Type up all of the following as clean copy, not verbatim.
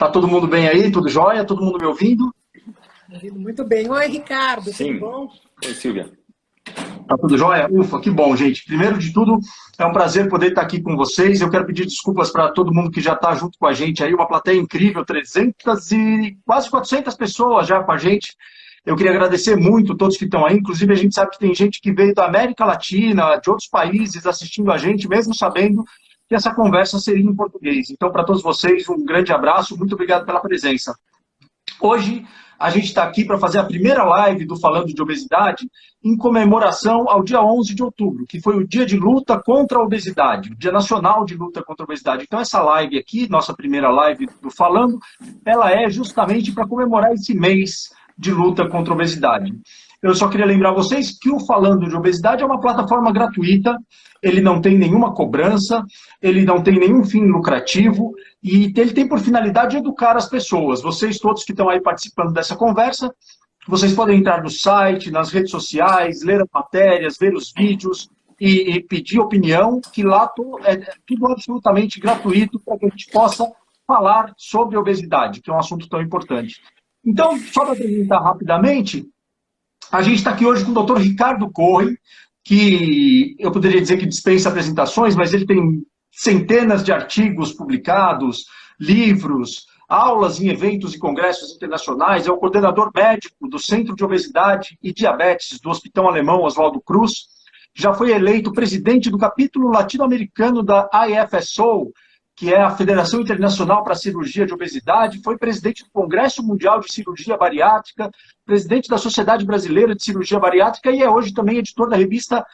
Tá todo mundo bem aí? Tudo jóia? Todo mundo me ouvindo? Ouvindo muito bem. Oi, Ricardo, Sim. tudo bom? Oi, Silvia. Tá tudo jóia? Ufa, que bom, gente. Primeiro de tudo, é um prazer poder estar aqui com vocês. Eu quero pedir desculpas para todo mundo que já está junto com a gente aí, uma plateia incrível, 300 e quase 400 pessoas já com a gente. Eu queria agradecer muito todos que estão aí. Inclusive, a gente sabe que tem gente que veio da América Latina, de outros países, assistindo a gente, mesmo sabendo que essa conversa seria em português. Então, para todos vocês, um grande abraço. Muito obrigado pela presença. Hoje, a gente está aqui para fazer a primeira live do Falando de Obesidade em comemoração ao dia 11 de outubro, que foi o dia de luta contra a obesidade, o Dia Nacional de Luta contra a Obesidade. Então, essa live aqui, nossa primeira live do Falando, ela é justamente para comemorar esse mês de luta contra a obesidade. Eu só queria lembrar vocês que o Falando de Obesidade é uma plataforma gratuita, ele não tem nenhuma cobrança, ele não tem nenhum fim lucrativo, e ele tem por finalidade educar as pessoas. Vocês todos que estão aí participando dessa conversa, vocês podem entrar no site, nas redes sociais, ler as matérias, ver os vídeos e pedir opinião, que lá é tudo absolutamente gratuito para que a gente possa falar sobre obesidade, que é um assunto tão importante. Então, só para apresentar rapidamente, a gente está aqui hoje com o Dr. Ricardo Cohen, que eu poderia dizer que dispensa apresentações, mas ele tem centenas de artigos publicados, livros, aulas em eventos e congressos internacionais, é o coordenador médico do Centro de Obesidade e Diabetes do Hospital Alemão Oswaldo Cruz, já foi eleito presidente do capítulo latino-americano da IFSO, que é a Federação Internacional para a Cirurgia de Obesidade, foi presidente do Congresso Mundial de Cirurgia Bariátrica, presidente da Sociedade Brasileira de Cirurgia Bariátrica e é hoje também editor da revista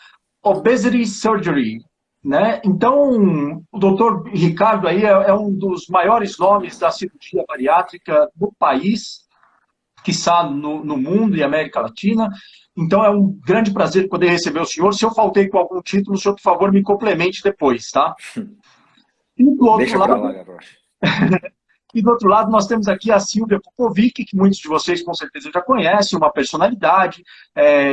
Obesity Surgery. Né? Então, o doutor Ricardo aí é um dos maiores nomes da cirurgia bariátrica do país, quiçá no mundo e América Latina. Então, é um grande prazer poder receber o senhor. Se eu faltei com algum título, o senhor, por favor, me complemente depois, tá? E do outro lado, e do outro lado, nós temos aqui a Silvia Popovic, que muitos de vocês com certeza já conhecem, uma personalidade,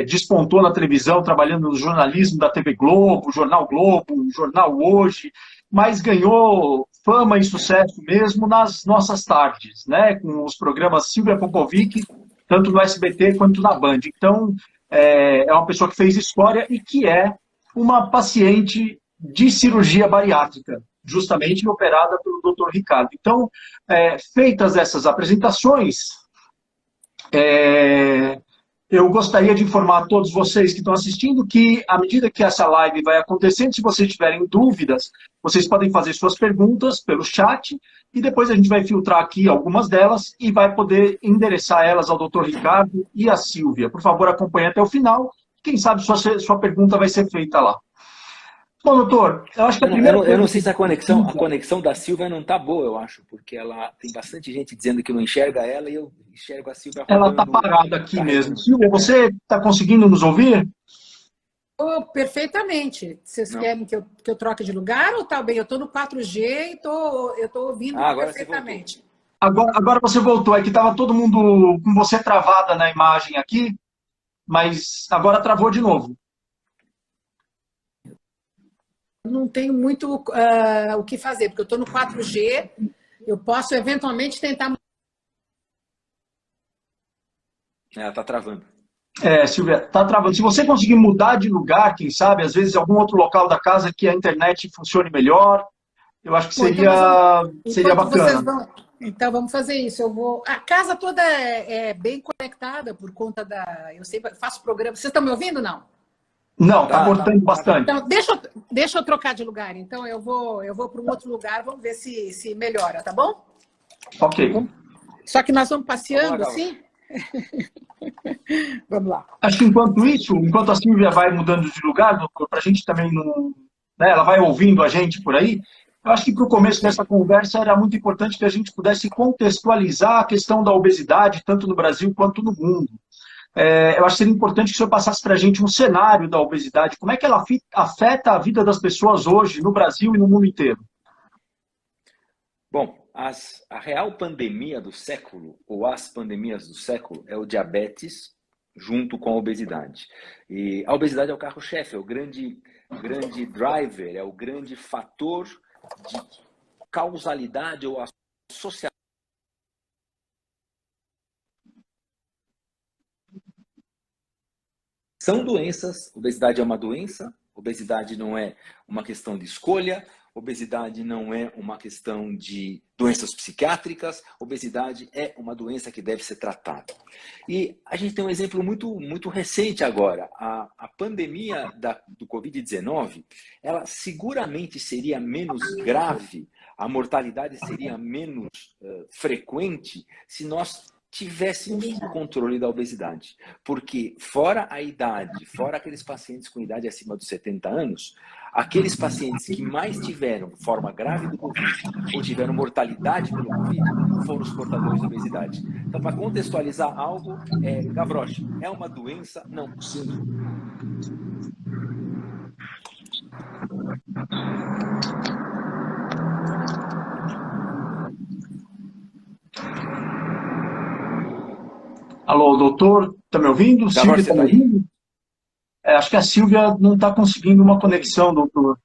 despontou na televisão, trabalhando no jornalismo da TV Globo, Jornal Globo, Jornal Hoje, mas ganhou fama e sucesso mesmo nas nossas tardes, né, com os programas Silvia Popovic, tanto no SBT quanto na Band. Então, é uma pessoa que fez história e que é uma paciente de cirurgia bariátrica, justamente operada pelo Dr. Ricardo. Então, feitas essas apresentações, eu gostaria de informar a todos vocês que estão assistindo que, à medida que essa live vai acontecendo, se vocês tiverem dúvidas, vocês podem fazer suas perguntas pelo chat e depois a gente vai filtrar aqui algumas delas e vai poder endereçar elas ao Dr. Ricardo e à Silvia. Por favor, acompanhe até o final. Quem sabe sua pergunta vai ser feita lá. Bom, doutor, eu acho que eu não sei se a conexão da Silvia não está boa, eu acho, porque ela tem bastante gente dizendo que não enxerga ela e eu enxergo a Silvia rodando. Ela está parada aqui mesmo. Silvia, você está conseguindo nos ouvir? Perfeitamente. Vocês querem que eu troque de lugar ou tá bem? Eu estou no 4G e eu tô ouvindo perfeitamente. Agora você voltou. É que estava todo mundo com você travada na imagem aqui, mas agora travou de novo. Não tenho muito o que fazer, porque eu estou no 4G, eu posso eventualmente tentar... Ela está travando. Silvia, está travando. Se você conseguir mudar de lugar, quem sabe, às vezes algum outro local da casa que a internet funcione melhor, eu acho que seria bacana. Então vamos fazer isso. A casa toda é bem conectada por conta da... Eu sempre faço programa. Vocês estão me ouvindo, não? Não, está cortando bastante. Então, deixa eu trocar de lugar. Então, eu vou para um outro lugar, vamos ver se melhora, tá bom? Ok. Só que nós vamos passeando, sim? Vamos lá. Acho que enquanto a Silvia vai mudando de lugar, doutor, para a gente também não... Né, ela vai ouvindo a gente por aí, eu acho que para o começo dessa conversa era muito importante que a gente pudesse contextualizar a questão da obesidade, tanto no Brasil quanto no mundo. Eu acho que seria importante que o senhor passasse para a gente um cenário da obesidade. Como é que ela afeta a vida das pessoas hoje, no Brasil e no mundo inteiro? Bom, a real pandemia do século, ou as pandemias do século, é o diabetes junto com a obesidade. E a obesidade é o carro-chefe, é o grande driver, é o grande fator de causalidade ou associação São doenças, obesidade é uma doença, obesidade não é uma questão de escolha, obesidade não é uma questão de doenças psiquiátricas, obesidade é uma doença que deve ser tratada. E a gente tem um exemplo muito recente agora. A pandemia do Covid-19, ela seguramente seria menos grave, a mortalidade seria menos frequente se nós tivéssemos o controle da obesidade. Porque fora a idade, fora aqueles pacientes com idade acima dos 70 anos, aqueles pacientes que mais tiveram forma grave do Covid ou tiveram mortalidade pelo Covid foram os portadores de obesidade. Então, para contextualizar algo, Gavroche, é uma doença? Não. Sim. Alô, doutor, está me ouvindo? Silvia, está me ouvindo? Acho que a Silvia não está conseguindo uma conexão, doutor.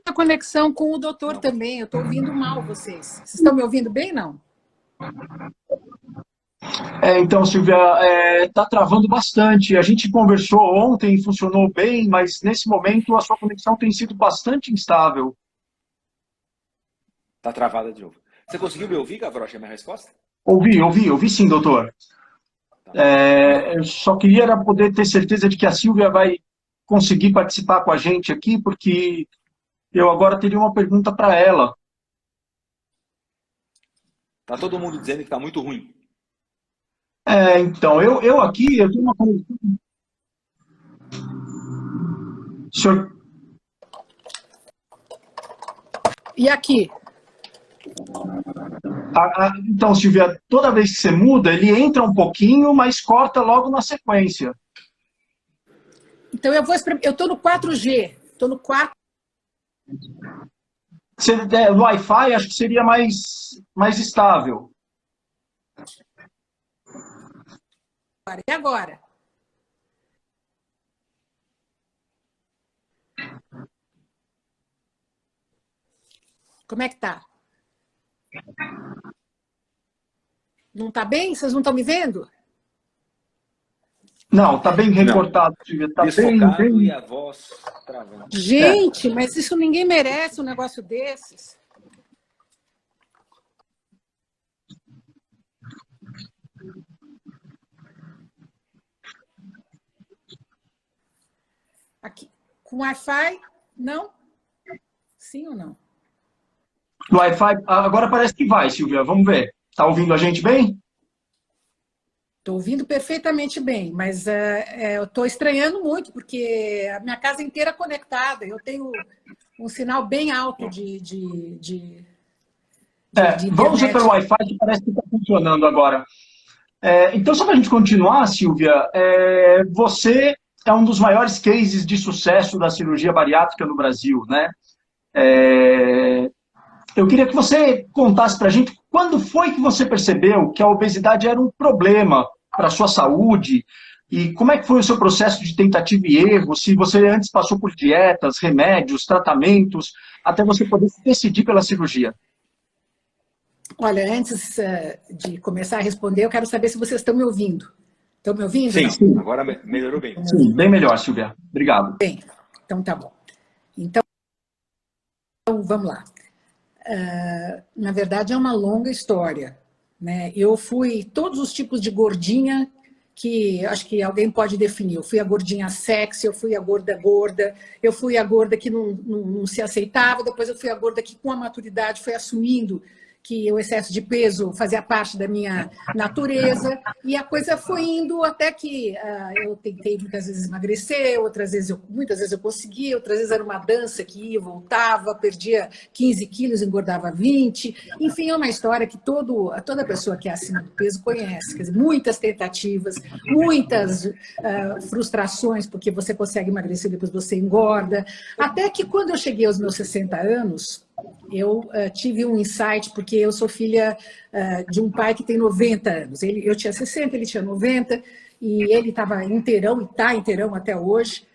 A conexão com o doutor também, eu estou ouvindo mal vocês. Vocês estão me ouvindo bem, não? Então, Silvia, está travando bastante. A gente conversou ontem, funcionou bem, mas nesse momento a sua conexão tem sido bastante instável. Está travada de novo. Você conseguiu me ouvir, Gavroche, a minha resposta? Ouvi sim, doutor. Eu só queria poder ter certeza de que a Silvia vai conseguir participar com a gente aqui, porque eu agora teria uma pergunta para ela. Está todo mundo dizendo que está muito ruim. Então, eu aqui, eu tenho uma conexão. Senhor... E aqui? Então, Silvia, toda vez que você muda, ele entra um pouquinho, mas corta logo na sequência. Então, eu estou no 4G. Estou no 4. No Wi-Fi, acho que seria mais estável. E agora? Como é que tá? Não tá bem? Vocês não estão me vendo? Não, tá bem recortado, Silvia. Tá desfocado e a voz travando. Gente, mas isso ninguém merece um negócio desses. Aqui, com Wi-Fi, não? Sim ou não? No Wi-Fi, agora parece que vai, Silvia. Vamos ver. Tá ouvindo a gente bem? Estou ouvindo perfeitamente bem, mas eu estou estranhando muito, porque a minha casa inteira é conectada. Eu tenho um sinal bem alto de vamos ver pelo Wi-Fi, que parece que está funcionando agora. Então, só para a gente continuar, Silvia, você é um dos maiores cases de sucesso da cirurgia bariátrica no Brasil, né? Eu queria que você contasse para a gente quando foi que você percebeu que a obesidade era um problema para a sua saúde e como é que foi o seu processo de tentativa e erro, se você antes passou por dietas, remédios, tratamentos, até você poder se decidir pela cirurgia. Olha, antes de começar a responder, eu quero saber se vocês estão me ouvindo. Estão me ouvindo? Sim, agora melhorou bem. Sim, bem melhor, Silvia. Obrigado. Bem, então tá bom. Então vamos lá. Na verdade, é uma longa história, né? Eu fui todos os tipos de gordinha que acho que alguém pode definir. Eu fui a gordinha sexy, eu fui a gorda, eu fui a gorda que não se aceitava, depois eu fui a gorda que com a maturidade foi assumindo que o excesso de peso fazia parte da minha natureza, e a coisa foi indo até que eu tentei muitas vezes emagrecer, muitas vezes eu conseguia, outras vezes era uma dança que ia, voltava, perdia 15 quilos, engordava 20, enfim, é uma história que toda pessoa que é acima do peso conhece, quer dizer, muitas tentativas, muitas frustrações, porque você consegue emagrecer, depois você engorda, até que quando eu cheguei aos meus 60 anos, eu tive um insight, porque eu sou filha de um pai que tem 90 anos. Eu tinha 60, ele tinha 90, e ele estava inteirão, e está inteirão até hoje.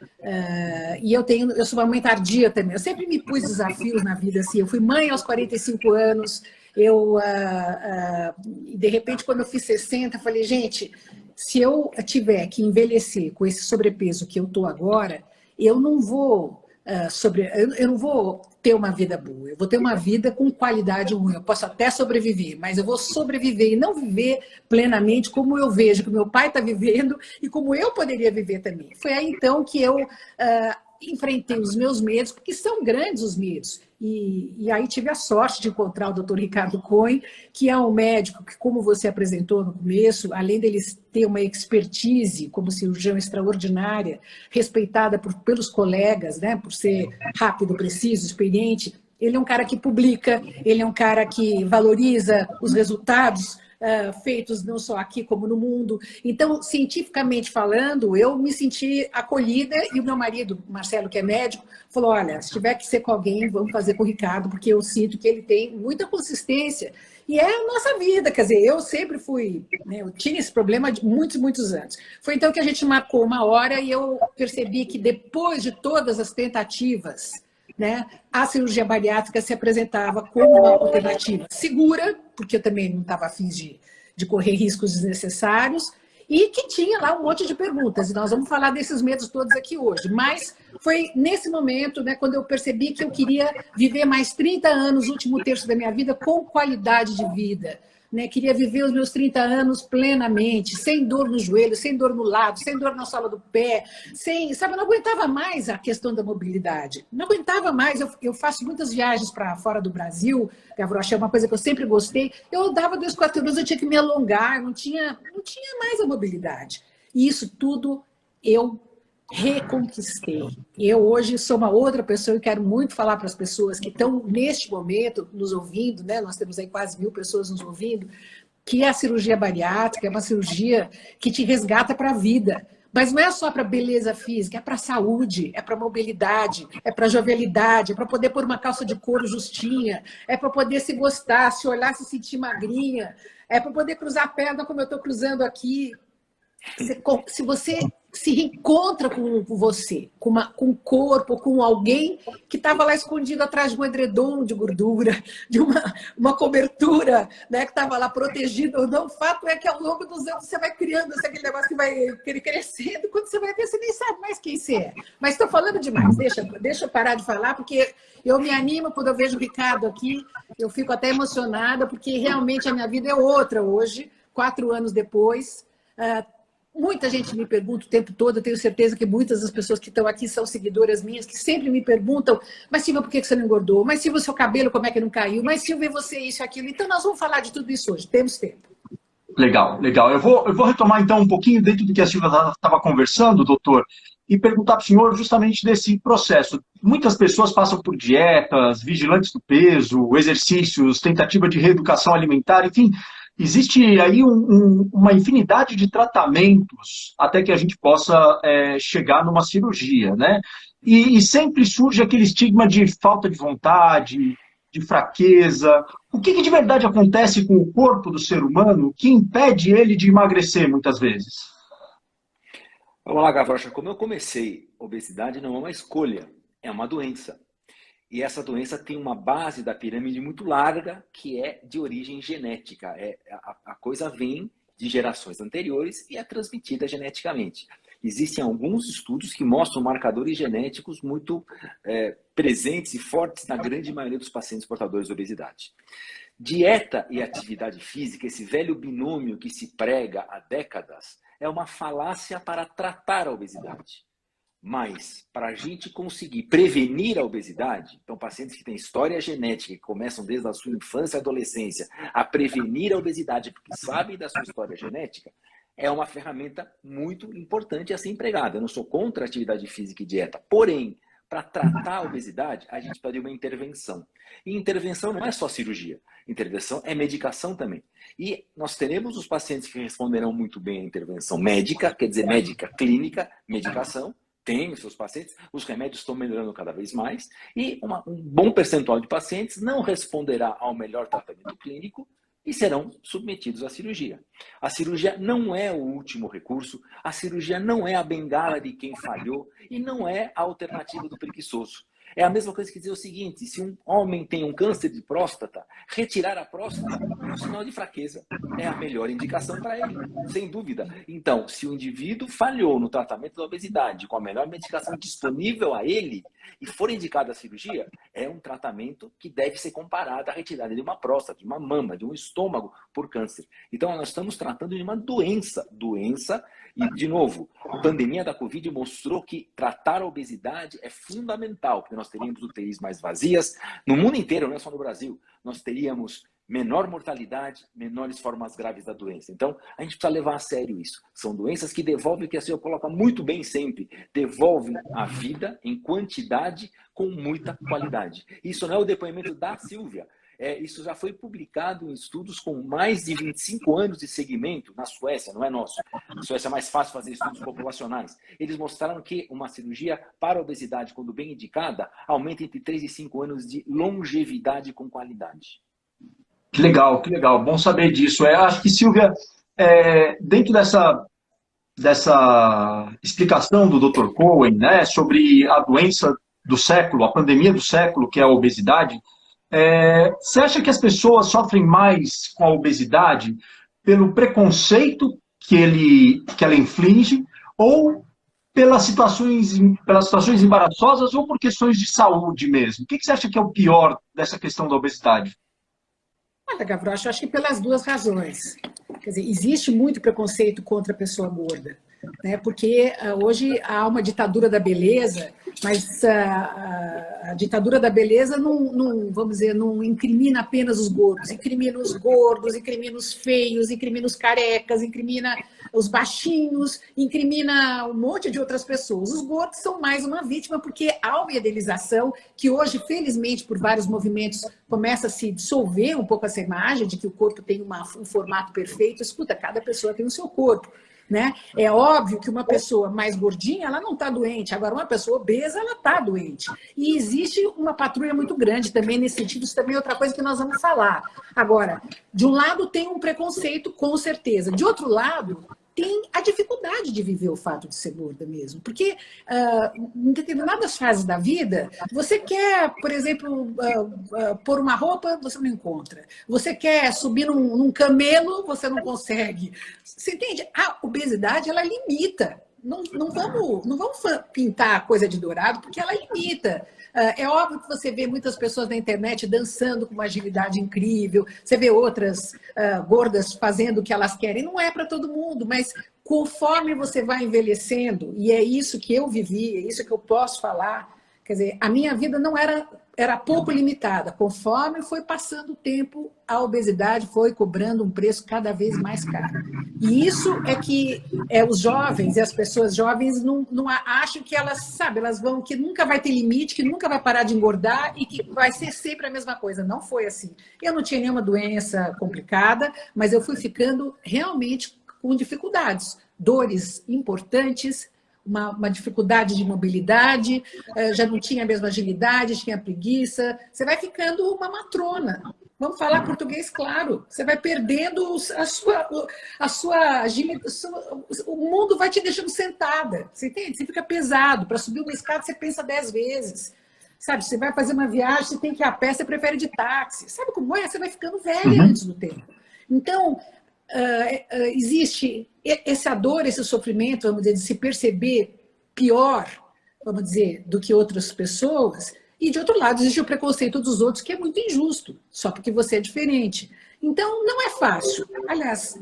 E eu sou uma mãe tardia também. Eu sempre me pus desafios na vida, assim. Eu fui mãe aos 45 anos, de repente, quando eu fiz 60, eu falei, gente, se eu tiver que envelhecer com esse sobrepeso que eu estou agora, eu não vou eu não vou ter uma vida boa, eu vou ter uma vida com qualidade ruim. Eu posso até sobreviver, mas eu vou sobreviver e não viver plenamente como eu vejo que o meu pai está vivendo e como eu poderia viver também. Foi aí então que eu enfrentei os meus medos, porque são grandes os medos. E aí tive a sorte de encontrar o Dr. Ricardo Cohen, que é um médico que, como você apresentou no começo, além dele ter uma expertise como cirurgião extraordinária, respeitada pelos colegas, né, por ser rápido, preciso, experiente, ele é um cara que publica, ele é um cara que valoriza os resultados feitos não só aqui como no mundo. Então, cientificamente falando, eu me senti acolhida e o meu marido, Marcelo, que é médico, falou, olha, se tiver que ser com alguém, vamos fazer com o Ricardo, porque eu sinto que ele tem muita consistência. E é a nossa vida, quer dizer, eu sempre fui, né, eu tinha esse problema de muitos anos. Foi então que a gente marcou uma hora e eu percebi que depois de todas as tentativas, né, a cirurgia bariátrica se apresentava como uma alternativa segura, porque eu também não estava afim de correr riscos desnecessários, e que tinha lá um monte de perguntas, e nós vamos falar desses medos todos aqui hoje. Mas foi nesse momento, né, quando eu percebi que eu queria viver mais 30 anos, o último terço da minha vida, com qualidade de vida. Né, queria viver os meus 30 anos plenamente, sem dor no joelho, sem dor no lado, sem dor na sola do pé, sabe, eu não aguentava mais a questão da mobilidade, não aguentava mais. Eu faço muitas viagens para fora do Brasil, Gavroche, é uma coisa que eu sempre gostei, eu andava 2 quarteirões, eu tinha que me alongar, não tinha mais a mobilidade. E isso tudo eu reconquistei. Eu hoje sou uma outra pessoa e quero muito falar para as pessoas que estão neste momento nos ouvindo, né? Nós temos aí quase 1000 pessoas nos ouvindo, que a cirurgia bariátrica é uma cirurgia que te resgata para a vida. Mas não é só para beleza física, é para a saúde, é para a mobilidade, é para a jovialidade, é para poder pôr uma calça de couro justinha, é para poder se gostar, se olhar, se sentir magrinha, é para poder cruzar a perna como eu estou cruzando aqui. Se você se reencontra com você, com o corpo, com alguém que estava lá escondido atrás de um edredom de gordura, de uma cobertura, né, que estava lá protegido ou não. O fato é que ao longo dos anos você vai criando aquele negócio que vai crescendo, quando você vai ver, você nem sabe mais quem você é. Mas estou falando demais, deixa eu parar de falar, porque eu me animo quando eu vejo o Ricardo aqui, eu fico até emocionada, porque realmente a minha vida é outra hoje, 4 anos depois. Muita gente me pergunta o tempo todo, eu tenho certeza que muitas das pessoas que estão aqui são seguidoras minhas, que sempre me perguntam, mas Silvia, por que você não engordou? Mas Silvia, o seu cabelo, como é que não caiu? Mas Silvia, você isso e aquilo. Então, nós vamos falar de tudo isso hoje, temos tempo. Legal, legal. Eu vou retomar, então, um pouquinho dentro do que a Silvia estava conversando, doutor, e perguntar para o senhor justamente desse processo. Muitas pessoas passam por dietas, vigilantes do peso, exercícios, tentativa de reeducação alimentar, enfim, existe aí uma infinidade de tratamentos até que a gente possa chegar numa cirurgia, né? E sempre surge aquele estigma de falta de vontade, de fraqueza. O que de verdade acontece com o corpo do ser humano que impede ele de emagrecer muitas vezes? Vamos lá, Gavrocha. Como eu comecei, obesidade não é uma escolha, é uma doença. E essa doença tem uma base da pirâmide muito larga, que é de origem genética. A coisa vem de gerações anteriores e é transmitida geneticamente. Existem alguns estudos que mostram marcadores genéticos muito presentes e fortes na grande maioria dos pacientes portadores de obesidade. Dieta e atividade física, esse velho binômio que se prega há décadas, é uma falácia para tratar a obesidade. Mas, para a gente conseguir prevenir a obesidade, então pacientes que têm história genética, que começam desde a sua infância e adolescência a prevenir a obesidade, porque sabem da sua história genética, é uma ferramenta muito importante a ser empregada. Eu não sou contra a atividade física e dieta, porém, para tratar a obesidade, a gente precisa de uma intervenção. E intervenção não é só cirurgia, intervenção é medicação também. E nós teremos os pacientes que responderão muito bem à intervenção médica, quer dizer, médica clínica, medicação, tem os seus pacientes, os remédios estão melhorando cada vez mais, e um bom percentual de pacientes não responderá ao melhor tratamento clínico e serão submetidos à cirurgia. A cirurgia não é o último recurso, a cirurgia não é a bengala de quem falhou e não é a alternativa do preguiçoso. É a mesma coisa que dizer o seguinte, se um homem tem um câncer de próstata, retirar a próstata é um sinal de fraqueza. É a melhor indicação para ele, sem dúvida. Então, se o indivíduo falhou no tratamento da obesidade com a melhor medicação disponível a ele e for indicada a cirurgia, é um tratamento que deve ser comparado à retirada de uma próstata, de uma mama, de um estômago por câncer. Então, nós estamos tratando de uma doença. E, de novo, a pandemia da Covid mostrou que tratar a obesidade é fundamental, porque nós teríamos UTIs mais vazias. No mundo inteiro, não é só no Brasil, nós teríamos menor mortalidade, menores formas graves da doença. Então, a gente precisa levar a sério isso. São doenças que devolvem, o que a senhora coloca muito bem sempre, devolvem a vida em quantidade com muita qualidade. Isso não é o depoimento da Silvia. Isso já foi publicado em estudos com mais de 25 anos de segmento na Suécia, não é nosso. Na Suécia é mais fácil fazer estudos populacionais. Eles mostraram que uma cirurgia para a obesidade, quando bem indicada, aumenta entre 3 e 5 anos de longevidade com qualidade. Que legal, bom saber disso. Acho que, Silvia, dentro dessa explicação do Dr. Cohen, né, sobre a doença do século, a pandemia do século, que é a obesidade, você acha que as pessoas sofrem mais com a obesidade pelo preconceito que ela inflige ou pelas situações embaraçosas ou por questões de saúde mesmo? O que você acha que é o pior dessa questão da obesidade? Olha, Gavroche, eu acho que pelas duas razões. Quer dizer, existe muito preconceito contra a pessoa gorda, né? Porque hoje há uma ditadura da beleza, mas a ditadura da beleza não, vamos dizer, não incrimina apenas os gordos, incrimina os feios, incrimina os carecas, incrimina os baixinhos, incrimina um monte de outras pessoas. Os gordos são mais uma vítima porque há uma idealização que hoje, felizmente, por vários movimentos, começa a se dissolver um pouco essa imagem de que o corpo tem um formato perfeito. Escuta, cada pessoa tem o seu corpo, né? É óbvio que uma pessoa mais gordinha, ela não está doente. Agora, uma pessoa obesa, ela está doente. E existe uma patrulha muito grande também nesse sentido. Isso também é outra coisa que nós vamos falar. Agora, de um lado tem um preconceito, com certeza. De outro lado, tem a dificuldade de viver o fato de ser gorda mesmo. Porque em determinadas fases da vida, você quer, por exemplo, pôr uma roupa, você não encontra. Você quer subir num camelo, você não consegue. Você entende? A obesidade, ela limita. Não vamos pintar a coisa de dourado, porque ela limita. É óbvio que você vê muitas pessoas na internet dançando com uma agilidade incrível, você vê outras gordas fazendo o que elas querem. Não é para todo mundo, mas conforme você vai envelhecendo, e é isso que eu vivi, é isso que eu posso falar, quer dizer, a minha vida não era pouco limitada. Conforme foi passando o tempo, a obesidade foi cobrando um preço cada vez mais caro. E isso é que os jovens e as pessoas jovens não acham que elas vão, que nunca vai ter limite, que nunca vai parar de engordar e que vai ser sempre a mesma coisa. Não foi assim. Eu não tinha nenhuma doença complicada, mas eu fui ficando realmente com dificuldades, dores importantes, uma dificuldade de mobilidade, já não tinha a mesma agilidade, tinha preguiça. Você vai ficando uma matrona. Vamos falar português claro. Você vai perdendo a sua agilidade. O mundo vai te deixando sentada. Você entende? Você fica pesado. Para subir uma escada, você pensa 10 vezes. Sabe, você vai fazer uma viagem, você tem que ir a pé, você prefere de táxi. Sabe como é? Você vai ficando velha antes do tempo. Então, existe essa dor, esse sofrimento, vamos dizer, de se perceber pior, vamos dizer, do que outras pessoas, e de outro lado existe o preconceito dos outros, que é muito injusto, só porque você é diferente. Então, não é fácil. Aliás,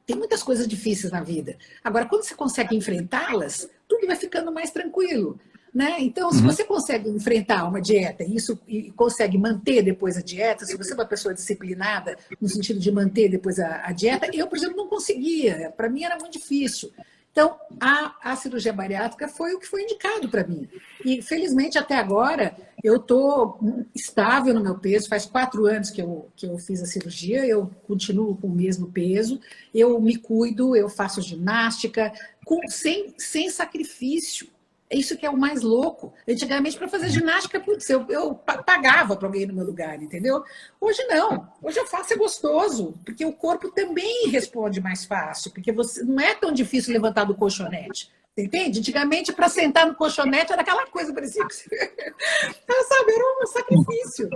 tem muitas coisas difíceis na vida. Agora, quando você consegue enfrentá-las, tudo vai ficando mais tranquilo. Né? Então, se você consegue enfrentar uma dieta e consegue manter depois a dieta, se você é uma pessoa disciplinada no sentido de manter depois a dieta, eu, por exemplo, não conseguia. Para mim era muito difícil. Então, a cirurgia bariátrica foi o que foi indicado para mim. E, felizmente, até agora, eu estou estável no meu peso. Faz 4 anos que eu fiz a cirurgia, eu continuo com o mesmo peso, eu me cuido, eu faço ginástica, sem sacrifício. É isso que é o mais louco. Antigamente, para fazer ginástica, putz, eu pagava para alguém no meu lugar, entendeu? Hoje não. Hoje eu faço, é gostoso, porque o corpo também responde mais fácil, porque não é tão difícil levantar do colchonete. Você entende? Antigamente, para sentar no colchonete era aquela coisa, parecia que sabe, era um sacrifício.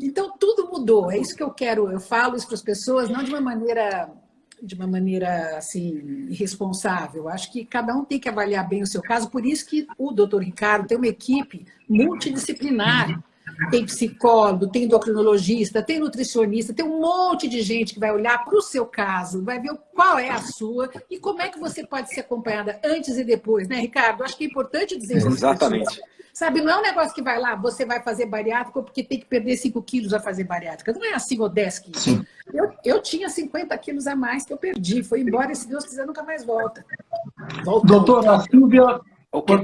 Então, tudo mudou. É isso que eu quero. Eu falo isso para as pessoas, não de uma maneira assim, irresponsável. Acho que cada um tem que avaliar bem o seu caso. Por isso que o doutor Ricardo tem uma equipe multidisciplinar. Tem psicólogo, tem endocrinologista, tem nutricionista, tem um monte de gente que vai olhar para o seu caso, vai ver qual é a sua e como é que você pode ser acompanhada antes e depois, né, Ricardo? Acho que é importante dizer isso. Exatamente. Sabe, não é um negócio que vai lá, você vai fazer bariátrica porque tem que perder 5 quilos a fazer bariátrica. Não é assim, ou 10 quilos. Sim. Eu tinha 50 quilos a mais que eu perdi. Foi embora e, se Deus quiser, nunca mais volta. Doutora Silvia... Okay.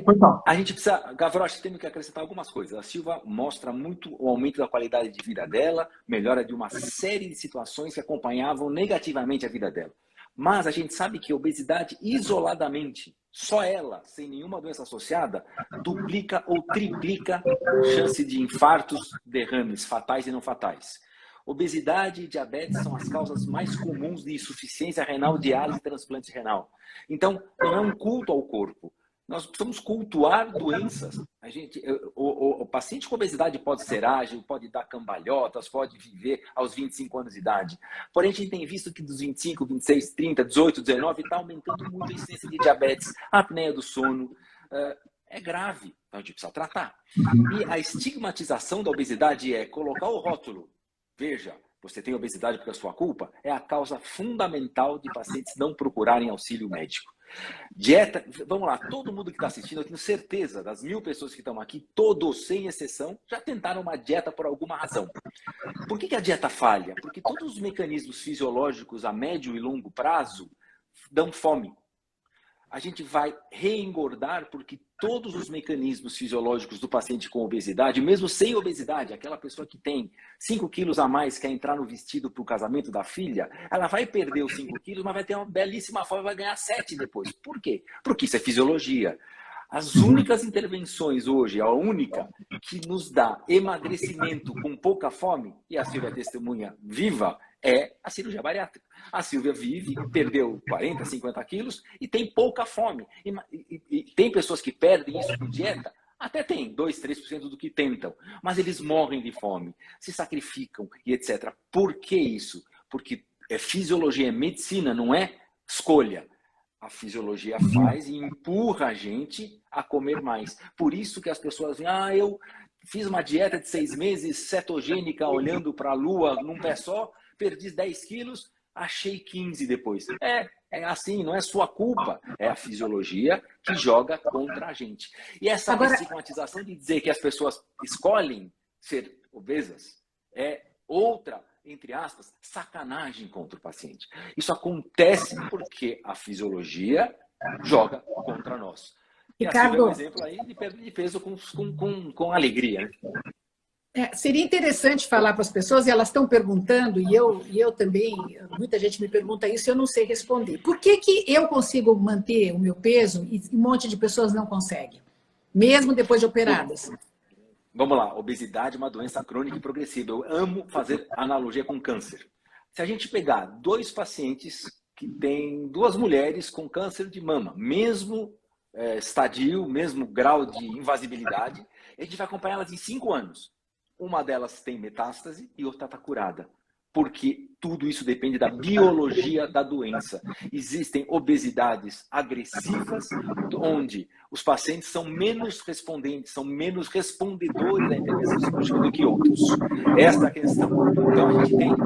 A gente precisa, Gavroche, temos que acrescentar algumas coisas. A Silvia mostra muito o aumento da qualidade de vida dela, melhora de uma série de situações que acompanhavam negativamente a vida dela. Mas a gente sabe que a obesidade isoladamente, só ela, sem nenhuma doença associada, duplica ou triplica a chance de infartos, derrames fatais e não fatais. Obesidade e diabetes são as causas mais comuns de insuficiência renal, diálise e transplante renal. Então, não é um culto ao corpo. Nós precisamos cultuar doenças. O paciente com obesidade pode ser ágil, pode dar cambalhotas, pode viver aos 25 anos de idade. Porém, a gente tem visto que dos 25, 26, 30, 18, 19 está aumentando muito a incidência de diabetes, a apneia do sono. É grave, então a gente precisa tratar. E a estigmatização da obesidade é colocar o rótulo. Veja, você tem obesidade porque é sua culpa, é a causa fundamental de pacientes não procurarem auxílio médico. Dieta, vamos lá, todo mundo que está assistindo, eu tenho certeza, das 1000 pessoas que estão aqui, todos, sem exceção, já tentaram uma dieta por alguma razão. Por que a dieta falha? Porque todos os mecanismos fisiológicos a médio e longo prazo dão fome. A gente vai reengordar porque todos os mecanismos fisiológicos do paciente com obesidade, mesmo sem obesidade, aquela pessoa que tem 5 quilos a mais, quer entrar no vestido para o casamento da filha, ela vai perder os 5 quilos, mas vai ter uma belíssima forma e vai ganhar 7 depois. Por quê? Porque isso é fisiologia. As únicas intervenções hoje, a única que nos dá emagrecimento com pouca fome, e a Silvia é testemunha viva, é a cirurgia bariátrica. A Silvia vive, perdeu 40, 50 quilos e tem pouca fome. E tem pessoas que perdem isso com dieta? Até tem, 2, 3% do que tentam. Mas eles morrem de fome, se sacrificam e etc. Por que isso? Porque é fisiologia, é medicina, não é escolha. A fisiologia faz e empurra a gente a comer mais. Por isso que as pessoas dizem, eu fiz uma dieta de 6 meses, cetogênica, olhando para a lua num pé só, perdi 10 quilos, achei 15 depois. É assim, não é sua culpa. É a fisiologia que joga contra a gente. E essa estigmatização de dizer que as pessoas escolhem ser obesas é outra, entre aspas, sacanagem contra o paciente. Isso acontece porque a fisiologia joga contra nós. E Ricardo, assim é um exemplo aí de perda de peso com alegria. Né? Seria interessante falar para as pessoas, e elas estão perguntando, e eu também, muita gente me pergunta isso e eu não sei responder. Por que eu consigo manter o meu peso e um monte de pessoas não conseguem, mesmo depois de operadas? Vamos lá, obesidade é uma doença crônica e progressiva. Eu amo fazer analogia com câncer. Se a gente pegar 2 pacientes que têm 2 mulheres com câncer de mama, mesmo estadio, mesmo grau de invasibilidade, a gente vai acompanhá-las em 5 anos. Uma delas tem metástase e outra está curada. Porque tudo isso depende da biologia da doença. Existem obesidades agressivas, onde os pacientes são menos respondentes, são menos respondedores à intervenção cirúrgica do que outros. Esta é a questão. Então, a gente tem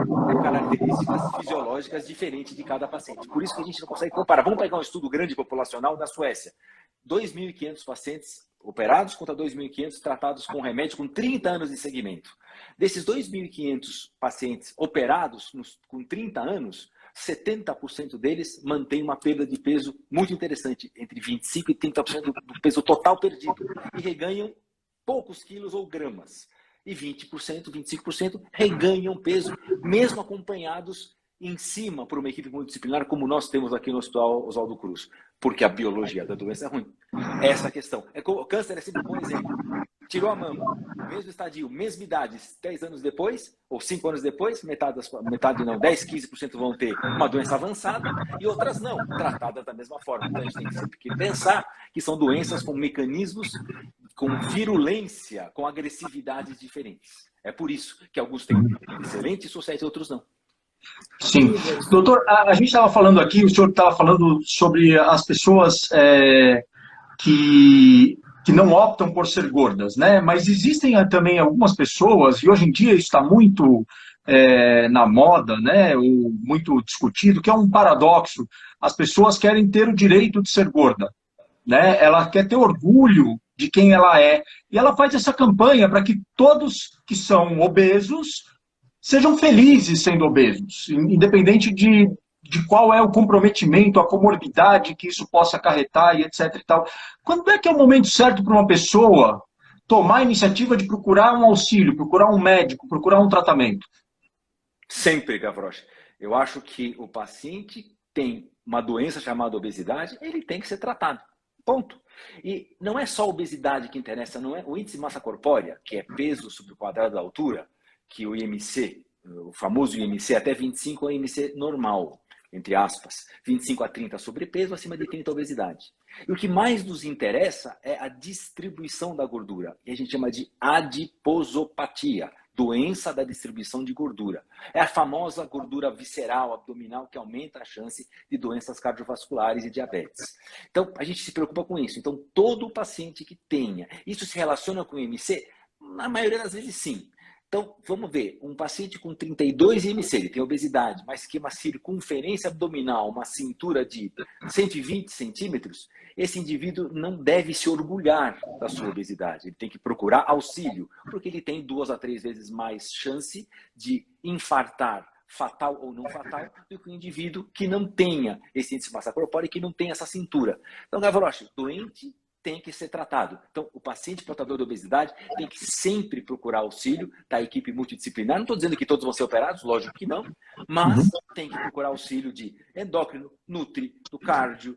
características fisiológicas diferentes de cada paciente. Por isso que a gente não consegue comparar. Vamos pegar um estudo grande populacional da Suécia. 2.500 pacientes operados contra 2.500 tratados com remédio com 30 anos de segmento. Desses 2.500 pacientes operados com 30 anos, 70% deles mantêm uma perda de peso muito interessante, entre 25% e 30% do peso total perdido, e reganham poucos quilos ou gramas. E 20%, 25% reganham peso, mesmo acompanhados em cima por uma equipe multidisciplinar como nós temos aqui no Hospital Oswaldo Cruz, porque a biologia da doença é ruim. Essa é a questão. O câncer é sempre um bom exemplo. Tirou a mama, mesmo estadio, mesma idade, 10 anos depois, ou 5 anos depois, metade não, 10, 15% vão ter uma doença avançada e outras não, tratadas da mesma forma. Então a gente tem que sempre pensar que são doenças com mecanismos, com virulência, com agressividades diferentes. É por isso que alguns têm excelente sucesso e outros não. Sim. Doutor, a gente estava falando aqui, o senhor estava falando sobre as pessoas que não optam por ser gordas, né? Mas existem também algumas pessoas, e hoje em dia isso está muito na moda, né? Ou muito discutido, que é um paradoxo. As pessoas querem ter o direito de ser gorda, né? Ela quer ter orgulho de quem ela é. E ela faz essa campanha para que todos que são obesos sejam felizes sendo obesos, independente de qual é o comprometimento, a comorbidade que isso possa acarretar e etc. E tal. Quando é que é o momento certo para uma pessoa tomar a iniciativa de procurar um auxílio, procurar um médico, procurar um tratamento? Sempre, Gavroche. Eu acho que o paciente tem uma doença chamada obesidade, ele tem que ser tratado. Ponto. E não é só a obesidade que interessa, não é o índice de massa corpórea, que é peso sobre o quadrado da altura, que o IMC, o famoso IMC, até 25 é o IMC normal, entre aspas, 25 a 30 sobrepeso, acima de 30 obesidade. E o que mais nos interessa é a distribuição da gordura, que a gente chama de adiposopatia, doença da distribuição de gordura. É a famosa gordura visceral, abdominal, que aumenta a chance de doenças cardiovasculares e diabetes. Então, a gente se preocupa com isso. Então, todo paciente que tenha, isso se relaciona com o IMC? Na maioria das vezes, sim. Então, vamos ver, um paciente com 32 IMC, ele tem obesidade, mas que uma circunferência abdominal, uma cintura de 120 centímetros, esse indivíduo não deve se orgulhar da sua obesidade. Ele tem que procurar auxílio, porque ele tem 2 a 3 vezes mais chance de infartar, fatal ou não fatal, do que um indivíduo que não tenha esse índice de massa corpórea e que não tenha essa cintura. Então, Gavroche, doente tem que ser tratado. Então, o paciente portador de obesidade tem que sempre procurar auxílio da equipe multidisciplinar. Não estou dizendo que todos vão ser operados, lógico que não, mas tem que procurar auxílio de endócrino, nutri, do cardio,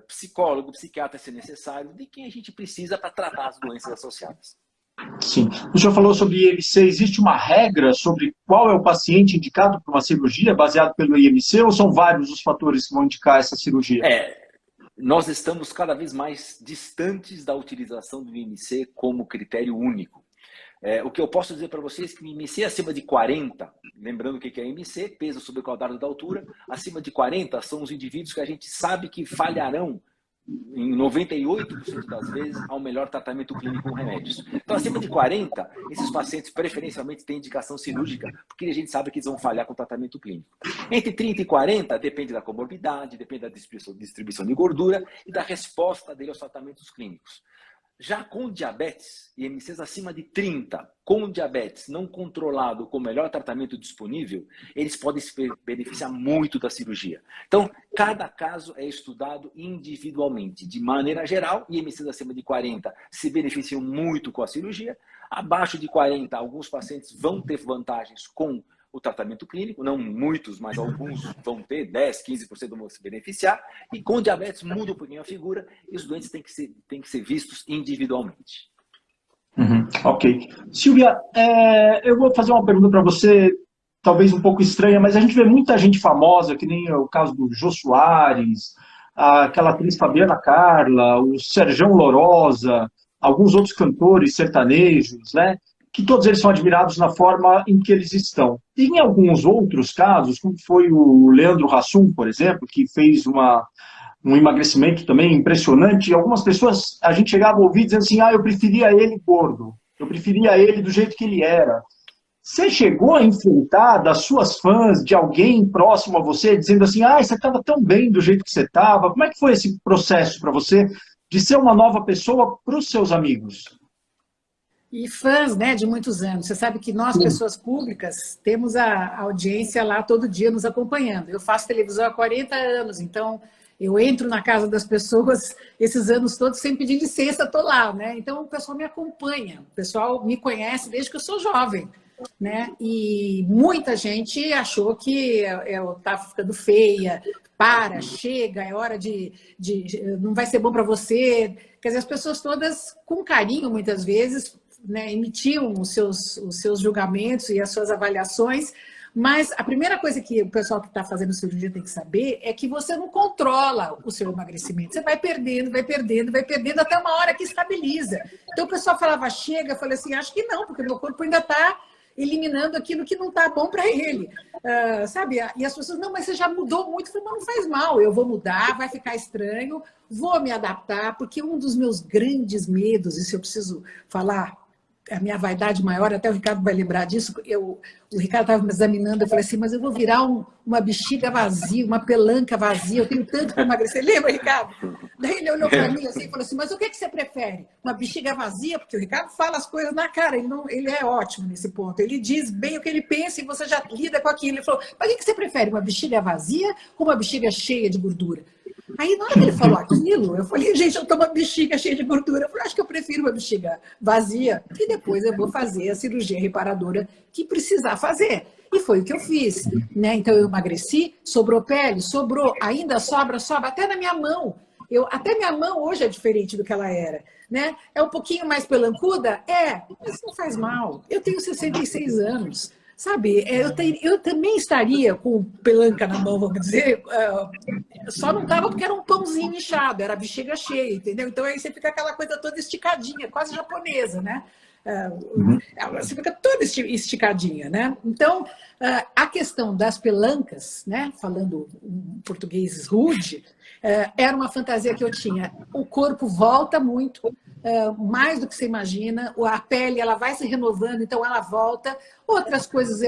psicólogo, psiquiatra, se necessário, de quem a gente precisa para tratar as doenças associadas. Sim. O senhor falou sobre IMC. Existe uma regra sobre qual é o paciente indicado para uma cirurgia baseado pelo IMC ou são vários os fatores que vão indicar essa cirurgia? Nós estamos cada vez mais distantes da utilização do IMC como critério único. O que eu posso dizer para vocês é que o IMC acima de 40, lembrando o que é IMC, peso sobre o quadrado da altura, acima de 40 são os indivíduos que a gente sabe que falharão em 98% das vezes ao melhor tratamento clínico com remédios. Então, acima de 40, esses pacientes preferencialmente têm indicação cirúrgica, porque a gente sabe que eles vão falhar com o tratamento clínico. Entre 30 e 40, depende da comorbidade, depende da distribuição de gordura e da resposta dele aos tratamentos clínicos. Já com diabetes, IMCs acima de 30, com diabetes não controlado, com o melhor tratamento disponível, eles podem se beneficiar muito da cirurgia. Então, cada caso é estudado individualmente. De maneira geral, IMCs acima de 40 se beneficiam muito com a cirurgia. Abaixo de 40, alguns pacientes vão ter vantagens com o tratamento clínico, não muitos, mas alguns vão ter, 10, 15% vão se beneficiar, e com diabetes muda um pouquinho a figura, e os doentes têm que ser vistos individualmente. Ok. Silvia, eu vou fazer uma pergunta para você, talvez um pouco estranha, mas a gente vê muita gente famosa, que nem o caso do Jô Soares, aquela atriz Fabiana Carla, o Serjão Lorosa, alguns outros cantores sertanejos, né? Que todos eles são admirados na forma em que eles estão. E em alguns outros casos, como foi o Leandro Hassum, por exemplo, que fez um emagrecimento também impressionante, e algumas pessoas, a gente chegava a ouvir dizendo assim, eu preferia ele gordo, eu preferia ele do jeito que ele era. Você chegou a enfrentar das suas fãs, de alguém próximo a você, dizendo assim, você estava tão bem do jeito que você estava? Como é que foi esse processo para você de ser uma nova pessoa para os seus amigos? E fãs, né, de muitos anos. Você sabe que nós, pessoas públicas, temos a audiência lá todo dia nos acompanhando. Eu faço televisão há 40 anos, então eu entro na casa das pessoas esses anos todos sem pedir licença, estou lá, né? Então o pessoal me acompanha, o pessoal me conhece desde que eu sou jovem, né? E muita gente achou que eu estava ficando feia, chega, é hora não vai ser bom para você. Quer dizer, as pessoas todas, com carinho, muitas vezes, né, emitiam os seus julgamentos e as suas avaliações, mas a primeira coisa que o pessoal que está fazendo cirurgia tem que saber é que você não controla o seu emagrecimento. Você vai perdendo, vai perdendo, vai perdendo até uma hora que estabiliza. Então o pessoal falava, chega, eu falei assim, acho que não, porque meu corpo ainda está eliminando aquilo que não está bom para ele. Sabe? E as pessoas, não, mas você já mudou muito. Eu falei, mas não faz mal, eu vou mudar, vai ficar estranho, vou me adaptar, porque um dos meus grandes medos, e se eu preciso falar, a minha vaidade maior, até o Ricardo vai lembrar disso, o Ricardo estava me examinando, eu falei assim, mas eu vou virar uma bexiga vazia, uma pelanca vazia, eu tenho tanto para emagrecer. Lembra, Ricardo? Daí ele olhou para mim assim e falou assim, mas o que você prefere? Uma bexiga vazia? Porque o Ricardo fala as coisas na cara, ele é ótimo nesse ponto, ele diz bem o que ele pensa e você já lida com aquilo. Ele falou, mas o que você prefere? Uma bexiga vazia ou uma bexiga cheia de gordura? Aí, na hora que ele falou aquilo, eu falei, gente, eu tô uma bexiga cheia de gordura. Eu falei, acho que eu prefiro uma bexiga vazia, e depois eu vou fazer a cirurgia reparadora que precisar fazer. E foi o que eu fiz, né? Então, eu emagreci, sobrou pele, sobrou, ainda sobra, até na minha mão. Até minha mão hoje é diferente do que ela era, né? É um pouquinho mais pelancuda? É, mas não faz mal. Eu tenho 66 anos. Sabe, eu também estaria com pelanca na mão, vamos dizer, só não estava porque era um pãozinho inchado, era a bexiga cheia, entendeu? Então aí você fica aquela coisa toda esticadinha, quase japonesa, né? Você fica toda esticadinha, né? Então, a questão das pelancas, né? Falando em português rude, era uma fantasia que eu tinha. O corpo volta muito, mais do que você imagina, a pele ela vai se renovando, então ela volta. Outras coisas,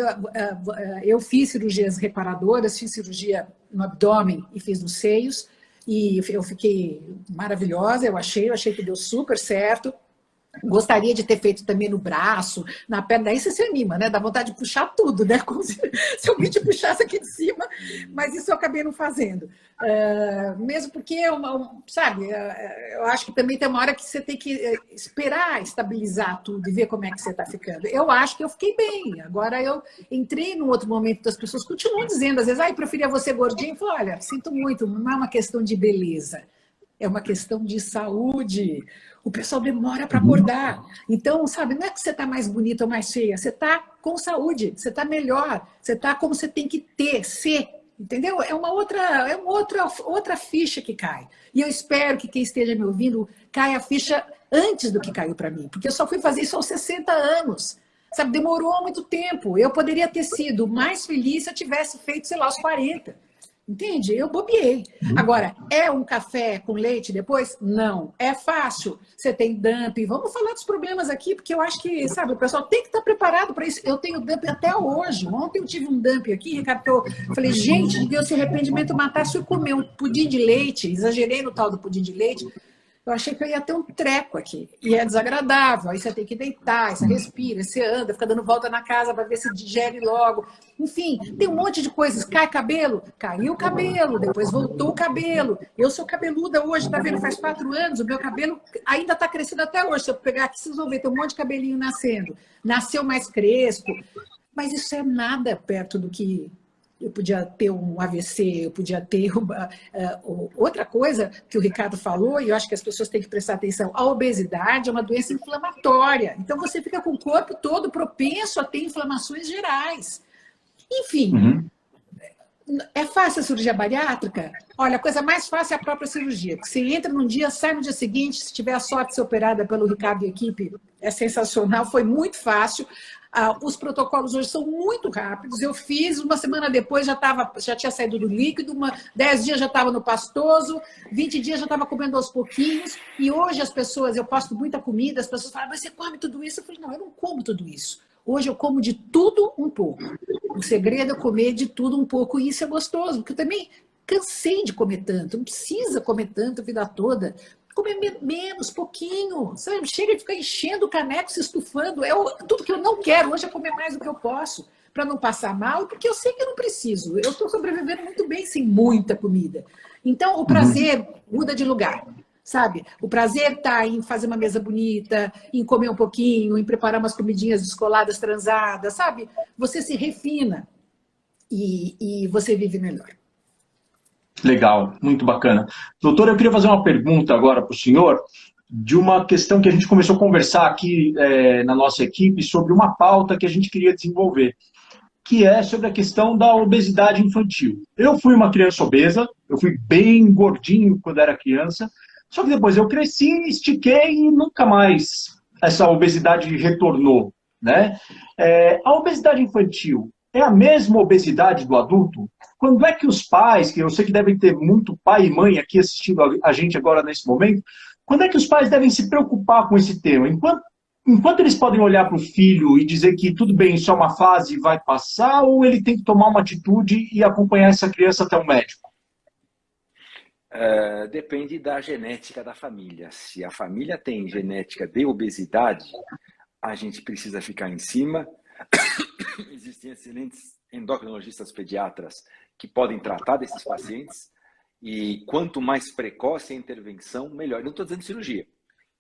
eu fiz cirurgias reparadoras, fiz cirurgia no abdômen e fiz nos seios, e eu fiquei maravilhosa, eu achei que deu super certo. Gostaria de ter feito também no braço, na perna, daí você se anima, né? Dá vontade de puxar tudo, né? Como se alguém te puxasse aqui de cima, mas isso eu acabei não fazendo. Mesmo porque, sabe, eu acho que também tem uma hora que você tem que esperar estabilizar tudo e ver como é que você está ficando. Eu acho que eu fiquei bem. Agora eu entrei num outro momento das pessoas continuam dizendo, às vezes, eu preferia você gordinho. Eu falo, olha, sinto muito, não é uma questão de beleza, é uma questão de saúde. O pessoal demora para acordar. Então, sabe, não é que você está mais bonita ou mais feia, você está com saúde, você está melhor, você está como você tem que ser, entendeu? É uma outra ficha que cai. E eu espero que quem esteja me ouvindo caia a ficha antes do que caiu para mim, porque eu só fui fazer isso aos 60 anos. Sabe, demorou muito tempo. Eu poderia ter sido mais feliz se eu tivesse feito, sei lá, aos 40. Entende? Eu bobeei. Agora, é um café com leite depois? Não. É fácil. Você tem dumping. Vamos falar dos problemas aqui, porque eu acho que, sabe, o pessoal tem que estar preparado para isso. Eu tenho dumping até hoje. Ontem eu tive um dumping aqui, Ricardo. Eu falei, gente de Deus, se o arrependimento matasse, eu comer um pudim de leite. Exagerei no tal do pudim de leite. Eu achei que eu ia ter um treco aqui. E é desagradável. Aí você tem que deitar, aí você respira, aí você anda, fica dando volta na casa para ver se digere logo. Enfim, tem um monte de coisas. Cai cabelo? Caiu o cabelo, depois voltou o cabelo. Eu sou cabeluda hoje, tá vendo? Faz 4 anos, o meu cabelo ainda está crescendo até hoje. Se eu pegar aqui, vocês vão ver, tem um monte de cabelinho nascendo. Nasceu mais crespo. Mas isso é nada perto do que... Eu podia ter um AVC, eu podia ter outra coisa que o Ricardo falou, e eu acho que as pessoas têm que prestar atenção. A obesidade é uma doença inflamatória. Então, você fica com o corpo todo propenso a ter inflamações gerais. Enfim, é fácil a cirurgia bariátrica? Olha, a coisa mais fácil é a própria cirurgia. Você entra num dia, sai no dia seguinte, se tiver a sorte de ser operada pelo Ricardo e equipe, é sensacional, foi muito fácil. Os protocolos hoje são muito rápidos. Eu fiz, uma semana depois já tinha saído do líquido, 10 dias já estava no pastoso, 20 dias já estava comendo aos pouquinhos. E hoje as pessoas, eu posto muita comida, as pessoas falam, mas você come tudo isso? Eu falei, não, eu não como tudo isso. Hoje eu como de tudo um pouco. O segredo é comer de tudo um pouco, e isso é gostoso, porque eu também cansei de comer tanto, não precisa comer tanto a vida toda. Comer menos, pouquinho, sabe? Chega e fica enchendo o caneco, se estufando. Tudo que eu não quero hoje é comer mais do que eu posso, para não passar mal, porque eu sei que eu não preciso. Eu estou sobrevivendo muito bem sem muita comida. Então, o prazer muda de lugar, sabe? O prazer está em fazer uma mesa bonita, em comer um pouquinho, em preparar umas comidinhas descoladas, transadas, sabe? Você se refina e você vive melhor. Legal, muito bacana. Doutor, eu queria fazer uma pergunta agora para o senhor. de uma questão que a gente começou a conversar aqui na nossa equipe sobre uma pauta que a gente queria desenvolver, que é sobre a questão da obesidade infantil. Eu fui uma criança obesa, eu fui bem gordinho quando era criança, só que depois eu cresci, estiquei e nunca mais essa obesidade retornou, né? A obesidade infantil é a mesma obesidade do adulto? Quando é que os pais, que eu sei que devem ter muito pai e mãe aqui assistindo a gente agora nesse momento, quando é que os pais devem se preocupar com esse tema? Enquanto eles podem olhar para o filho e dizer que tudo bem, isso é uma fase e vai passar, ou ele tem que tomar uma atitude e acompanhar essa criança até o médico? Depende da genética da família. Se a família tem genética de obesidade, a gente precisa ficar em cima. Existem excelentes endocrinologistas pediatras que podem tratar desses pacientes, e quanto mais precoce a intervenção, melhor. Não estou dizendo cirurgia.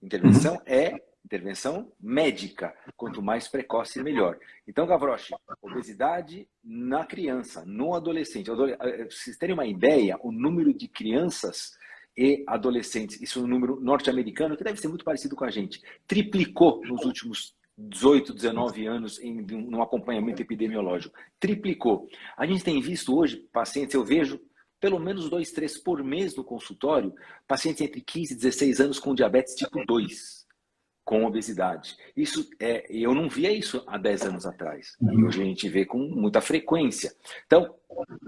Intervenção é intervenção médica. Quanto mais precoce, melhor. Então, Gavroche, obesidade na criança, no adolescente. Para vocês terem uma ideia, o número de crianças e adolescentes, isso é um número norte-americano, que deve ser muito parecido com a gente, triplicou nos últimos 18, 19 anos num acompanhamento epidemiológico. Triplicou. A gente tem visto hoje pacientes, eu vejo pelo menos 2, 3 por mês no consultório, pacientes entre 15 e 16 anos com diabetes tipo 2, com obesidade. Eu não via isso há 10 anos atrás. E hoje a gente vê com muita frequência. Então,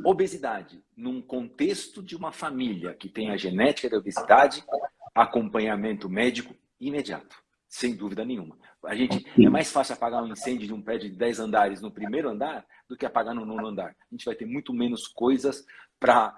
obesidade, num contexto de uma família que tem a genética da obesidade, acompanhamento médico imediato, sem dúvida nenhuma. É mais fácil apagar um incêndio de um prédio de 10 andares no primeiro andar do que apagar no 9º andar. A gente vai ter muito menos coisas para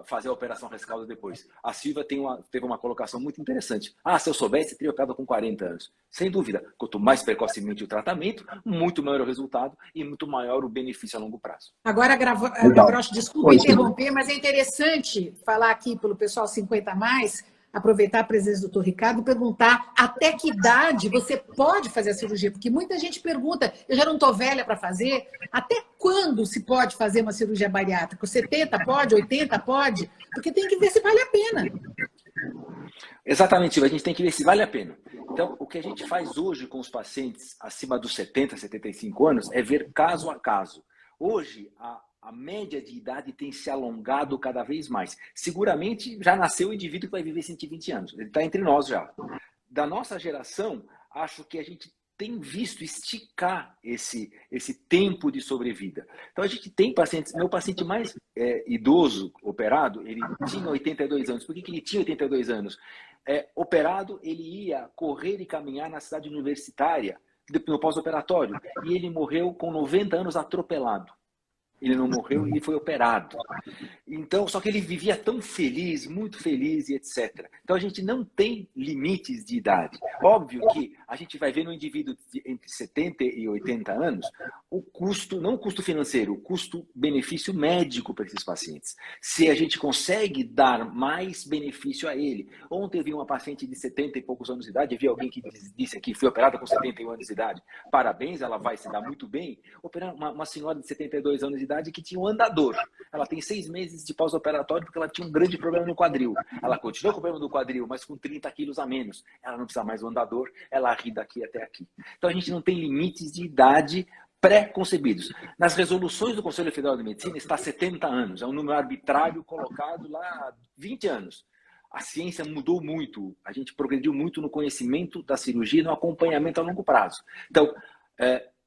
fazer a operação rescaldo depois. A Silvia teve uma colocação muito interessante. Se eu soubesse, teria operado com 40 anos. Sem dúvida, quanto mais precocemente o tratamento, muito maior o resultado e muito maior o benefício a longo prazo. Agora, Gavroche, desculpa interromper, mas é interessante falar aqui pelo pessoal 50 a mais, aproveitar a presença do Dr. Ricardo e perguntar até que idade você pode fazer a cirurgia, porque muita gente pergunta, eu já não estou velha para fazer, até quando se pode fazer uma cirurgia bariátrica? 70 pode? 80 pode? Porque tem que ver se vale a pena. Exatamente, a gente tem que ver se vale a pena. Então, o que a gente faz hoje com os pacientes acima dos 70, 75 anos é ver caso a caso. Hoje, a média de idade tem se alongado cada vez mais. Seguramente já nasceu o indivíduo que vai viver 120 anos. Ele está entre nós já. Da nossa geração, acho que a gente tem visto esticar esse tempo de sobrevida. Então a gente tem pacientes, meu paciente mais idoso, operado, ele tinha 82 anos. Por que ele tinha 82 anos? Operado, ele ia correr e caminhar na cidade universitária, no pós-operatório, e ele morreu com 90 anos atropelado. Ele não morreu e foi operado. Então, só que ele vivia tão feliz, muito feliz e etc. Então, a gente não tem limites de idade. Óbvio que a gente vai ver no indivíduo entre 70 e 80 anos o custo, não o custo financeiro, o custo-benefício médico para esses pacientes. Se a gente consegue dar mais benefício a ele. Ontem eu vi uma paciente de 70 e poucos anos de idade, eu vi alguém que disse aqui, foi operada com 71 anos de idade. Parabéns, ela vai se dar muito bem. Operar uma senhora de 72 anos de idade que tinha um andador. Ela tem 6 meses de pós-operatório porque ela tinha um grande problema no quadril. Ela continuou com o problema do quadril, mas com 30 quilos a menos. Ela não precisa mais do andador, ela ri daqui até aqui. Então a gente não tem limites de idade pré-concebidos. Nas resoluções do Conselho Federal de Medicina está 70 anos. É um número arbitrário colocado lá há 20 anos. A ciência mudou muito. A gente progrediu muito no conhecimento da cirurgia e no acompanhamento a longo prazo. Então,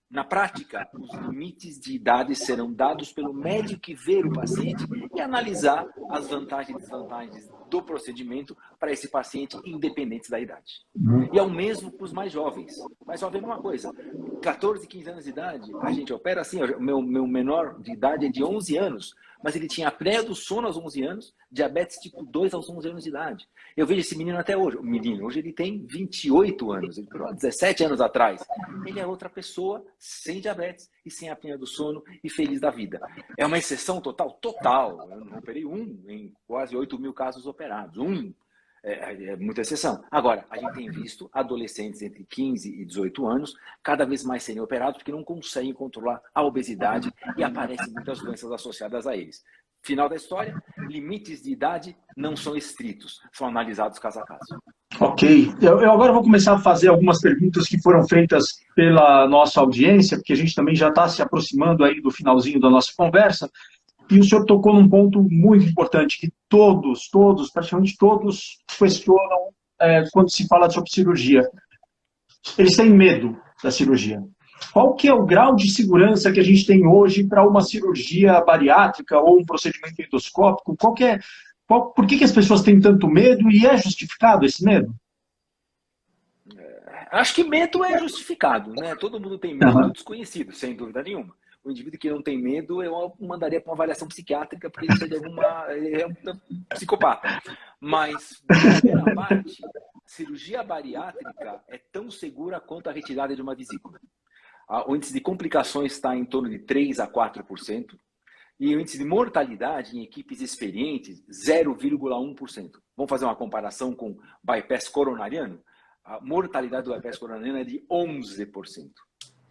na prática, os limites de idade serão dados pelo médico que vê o paciente e analisar as vantagens e desvantagens do procedimento para esse paciente, independente da idade. E é o mesmo para os mais jovens. Mais jovem é uma coisa. 14, 15 anos de idade, a gente opera assim. O meu menor de idade é de 11 anos, mas ele tinha apneia do sono aos 11 anos, diabetes tipo 2 aos 11 anos de idade. Eu vejo esse menino até hoje. O menino, hoje ele tem 28 anos, ele operou 17 anos atrás. Ele é outra pessoa, sem diabetes e sem apneia do sono e feliz da vida. É uma exceção total? Total. Eu não operei em quase 8 mil casos operados. É muita exceção. Agora, a gente tem visto adolescentes entre 15 e 18 anos cada vez mais serem operados porque não conseguem controlar a obesidade e aparecem muitas doenças associadas a eles. Final da história, limites de idade não são estritos, são analisados caso a caso. Ok. Eu agora vou começar a fazer algumas perguntas que foram feitas pela nossa audiência, porque a gente também já está se aproximando aí do finalzinho da nossa conversa, e o senhor tocou num ponto muito importante, que praticamente todos questionam quando se fala sobre cirurgia. Eles têm medo da cirurgia. Qual que é o grau de segurança que a gente tem hoje para uma cirurgia bariátrica ou um procedimento endoscópico? Por que as pessoas têm tanto medo e é justificado esse medo? Acho que medo é justificado, né? Todo mundo tem medo do desconhecido, sem dúvida nenhuma. O indivíduo que não tem medo, eu mandaria para uma avaliação psiquiátrica, porque ele é um psicopata. Mas, na primeira parte, cirurgia bariátrica é tão segura quanto a retirada de uma vesícula. O índice de complicações está em torno de 3 a 4%, e o índice de mortalidade em equipes experientes, 0,1%. Vamos fazer uma comparação com bypass coronariano? A mortalidade do bypass coronariano é de 11%.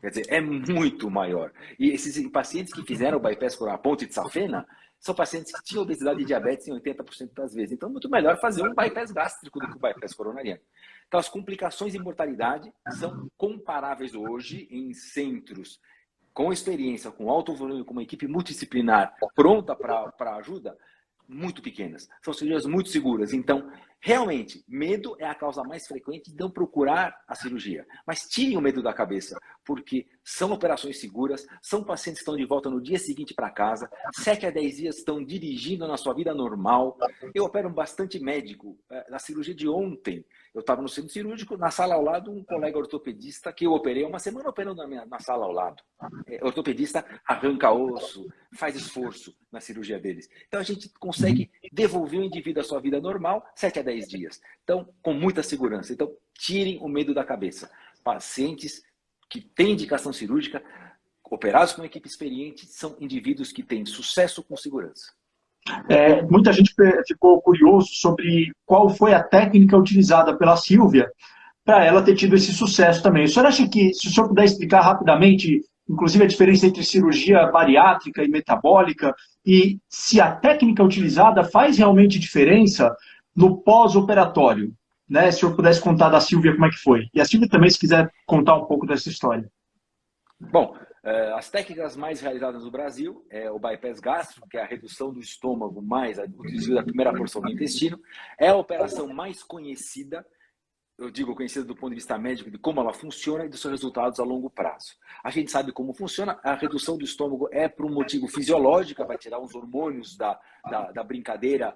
Quer dizer, é muito maior. E esses pacientes que fizeram o bypass coronariano, a ponte de safena, são pacientes que tinham obesidade e diabetes em 80% das vezes. Então, é muito melhor fazer um bypass gástrico do que o bypass coronariano. Então, as complicações e mortalidade são comparáveis hoje em centros com experiência, com alto volume, com uma equipe multidisciplinar pronta para ajuda, muito pequenas. São cirurgias muito seguras. Então, realmente, medo é a causa mais frequente de não procurar a cirurgia. Mas tirem o medo da cabeça, porque são operações seguras, são pacientes que estão de volta no dia seguinte para casa, 7 a 10 dias estão dirigindo na sua vida normal. Eu opero bastante médico. Na cirurgia de ontem, eu estava no centro cirúrgico, na sala ao lado, um colega ortopedista que eu operei uma semana operando na sala ao lado. Ortopedista arranca osso, faz esforço na cirurgia deles. Então, a gente consegue devolver o indivíduo à sua vida normal 7 a 10 dias. Então, com muita segurança. Então, tirem o medo da cabeça. Pacientes que têm indicação cirúrgica, operados com uma equipe experiente, são indivíduos que têm sucesso com segurança. Muita gente ficou curioso sobre qual foi a técnica utilizada pela Sílvia para ela ter tido esse sucesso também. O senhor acha que, se o senhor puder explicar rapidamente, inclusive a diferença entre cirurgia bariátrica e metabólica, e se a técnica utilizada faz realmente diferença no pós-operatório, né? Se o senhor pudesse contar da Sílvia como é que foi. E a Sílvia também, se quiser contar um pouco dessa história. Bom, as técnicas mais realizadas no Brasil é o bypass gástrico, que é a redução do estômago mais o desvio da primeira porção do intestino. É a operação mais conhecida, eu digo conhecida do ponto de vista médico, de como ela funciona e dos seus resultados a longo prazo. A gente sabe como funciona, a redução do estômago é por um motivo fisiológico, vai tirar os hormônios da brincadeira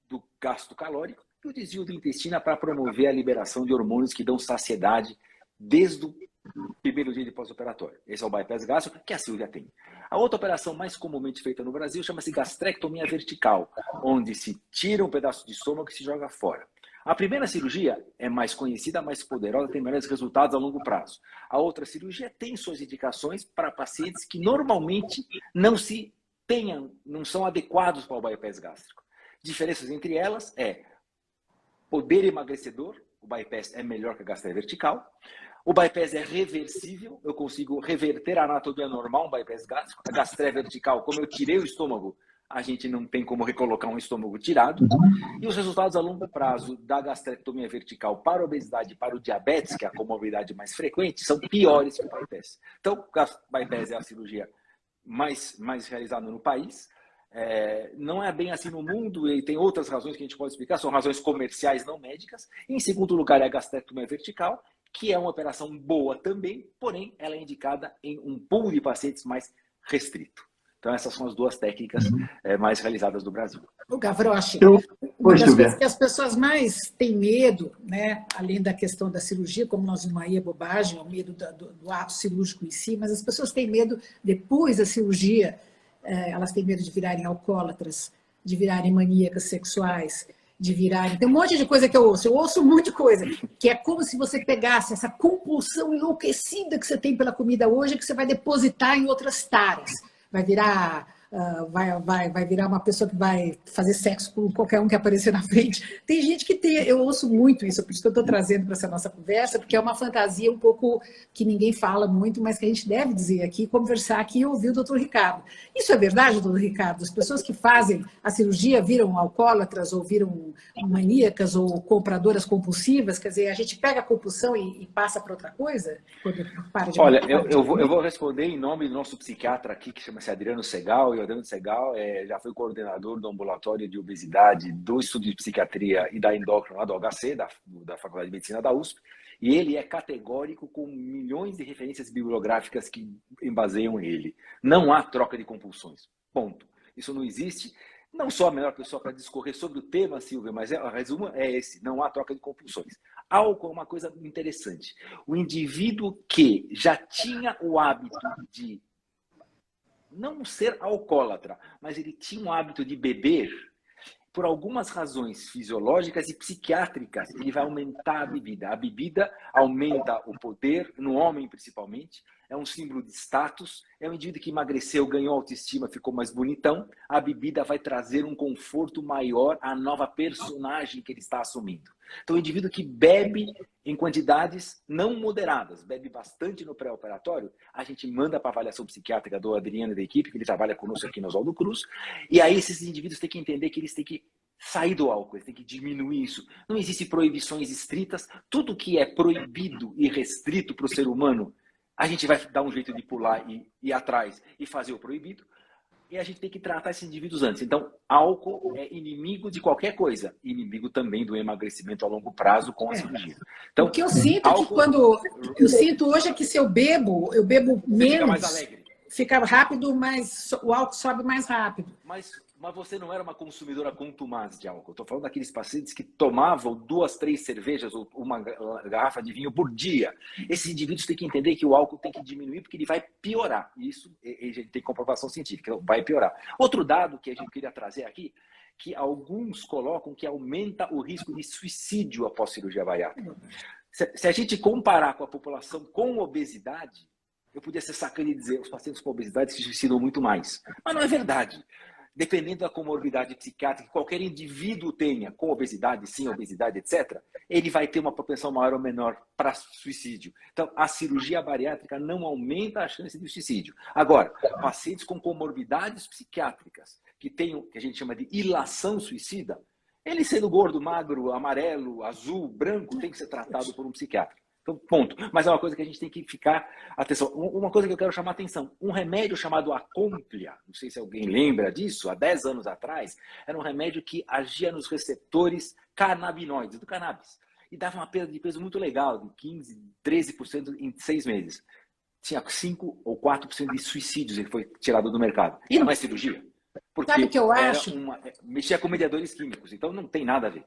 do gasto calórico, e o desvio do intestino é para promover a liberação de hormônios que dão saciedade desde o primeiro dia de pós-operatório. Esse é o bypass gástrico que a Sílvia tem. A outra operação mais comumente feita no Brasil chama-se gastrectomia vertical, onde se tira um pedaço de estômago e se joga fora. A primeira cirurgia é mais conhecida, mais poderosa, tem melhores resultados a longo prazo. A outra cirurgia tem suas indicações para pacientes que normalmente não são adequados para o bypass gástrico. Diferenças entre elas é poder emagrecedor, o bypass é melhor que a gastrectomia vertical. O bypass é reversível, eu consigo reverter a anatomia normal, um bypass gástrico. A gastrectomia vertical, como eu tirei o estômago, a gente não tem como recolocar um estômago tirado. E os resultados a longo prazo da gastrectomia vertical para a obesidade e para o diabetes, que é a comorbidade mais frequente, são piores que o bypass. Então, o bypass é a cirurgia mais realizada no país. Não é bem assim no mundo, e tem outras razões que a gente pode explicar, são razões comerciais, não médicas. Em segundo lugar, é a gastrectomia vertical, que é uma operação boa também, porém, ela é indicada em um pool de pacientes mais restrito. Então, essas são as duas técnicas mais realizadas no Brasil. O Gavroche, uma das coisas que as pessoas mais têm medo, né, além da questão da cirurgia, como nós vimos aí, é bobagem, é o medo do ato cirúrgico em si, mas as pessoas têm medo, depois da cirurgia, elas têm medo de virarem alcoólatras, de virarem maníacas sexuais, de virarem... Tem um monte de coisa que eu ouço muita coisa, que é como se você pegasse essa compulsão enlouquecida que você tem pela comida hoje, que você vai depositar em outras taras. Vai virar vai virar uma pessoa que vai fazer sexo com qualquer um que aparecer na frente. Tem gente que tem, eu ouço muito isso, por isso que eu estou trazendo para essa nossa conversa, porque é uma fantasia um pouco que ninguém fala muito, mas que a gente deve dizer aqui, conversar aqui e ouvir o doutor Ricardo. Isso é verdade, doutor Ricardo? As pessoas que fazem a cirurgia viram alcoólatras ou viram maníacas ou compradoras compulsivas? Quer dizer, a gente pega a compulsão e passa para outra coisa? Para de Olha, eu vou responder em nome do nosso psiquiatra aqui, que chama-se Adriano Segal, e o Adriano Segal já foi coordenador do ambulatório de obesidade do Estudo de Psiquiatria e da endócrina lá do HC, da Faculdade de Medicina da USP, e ele é categórico com milhões de referências bibliográficas que embaseiam ele. Não há troca de compulsões, ponto. Isso não existe. Não sou a melhor pessoa para discorrer sobre o tema, Silvia, mas o resumo é esse, não há troca de compulsões. Álcool é uma coisa interessante. O indivíduo que já tinha o hábito de não ser alcoólatra, mas ele tinha o hábito de beber, por algumas razões fisiológicas e psiquiátricas, ele vai aumentar a bebida. A bebida aumenta o poder, no homem principalmente, é um símbolo de status, é um indivíduo que emagreceu, ganhou autoestima, ficou mais bonitão. A bebida vai trazer um conforto maior à nova personagem que ele está assumindo. Então, o indivíduo que bebe em quantidades não moderadas, bebe bastante no pré-operatório, a gente manda para a avaliação psiquiátrica do Adriano e da equipe, que ele trabalha conosco aqui no Oswaldo Cruz, e aí esses indivíduos têm que entender que eles têm que sair do álcool, eles têm que diminuir isso. Não existem proibições estritas, tudo que é proibido e restrito para o ser humano, a gente vai dar um jeito de pular e ir atrás e fazer o proibido. E a gente tem que tratar esses indivíduos antes. Então, álcool é inimigo de qualquer coisa. Inimigo também do emagrecimento a longo prazo com a cirurgia. Então, o que eu sinto álcool, que quando... Eu sinto hoje é que se eu bebo menos... Fica mais alegre. Fica rápido, mas o álcool sobe mais rápido. Mas você não era uma consumidora contumaz de álcool. Estou falando daqueles pacientes que tomavam 2, 3 cervejas ou uma garrafa de vinho por dia. Esses indivíduos têm que entender que o álcool tem que diminuir porque ele vai piorar. Isso a gente tem comprovação científica, vai piorar. Outro dado que a gente queria trazer aqui, que alguns colocam que aumenta o risco de suicídio após cirurgia bariátrica. Se a gente comparar com a população com obesidade, eu podia ser sacana e dizer os pacientes com obesidade se suicidam muito mais. Mas não é verdade. Dependendo da comorbidade psiquiátrica que qualquer indivíduo tenha, com obesidade, sem obesidade, etc., ele vai ter uma propensão maior ou menor para suicídio. Então, a cirurgia bariátrica não aumenta a chance de suicídio. Agora, pacientes com comorbidades psiquiátricas, que tem o que a gente chama de ilação suicida, ele sendo gordo, magro, amarelo, azul, branco, tem que ser tratado por um psiquiatra. Então, ponto. Mas é uma coisa que a gente tem que ficar atenção. Uma coisa que eu quero chamar a atenção. Um remédio chamado Acomplia, não sei se alguém lembra disso, há 10 anos atrás, era um remédio que agia nos receptores canabinoides do cannabis. E dava uma perda de peso muito legal, de 15%, 13% em 6 meses. Tinha 5% ou 4% de suicídios que foi tirado do mercado. E não é cirurgia. Porque sabe o que eu acho? Mexia com mediadores químicos, então não tem nada a ver.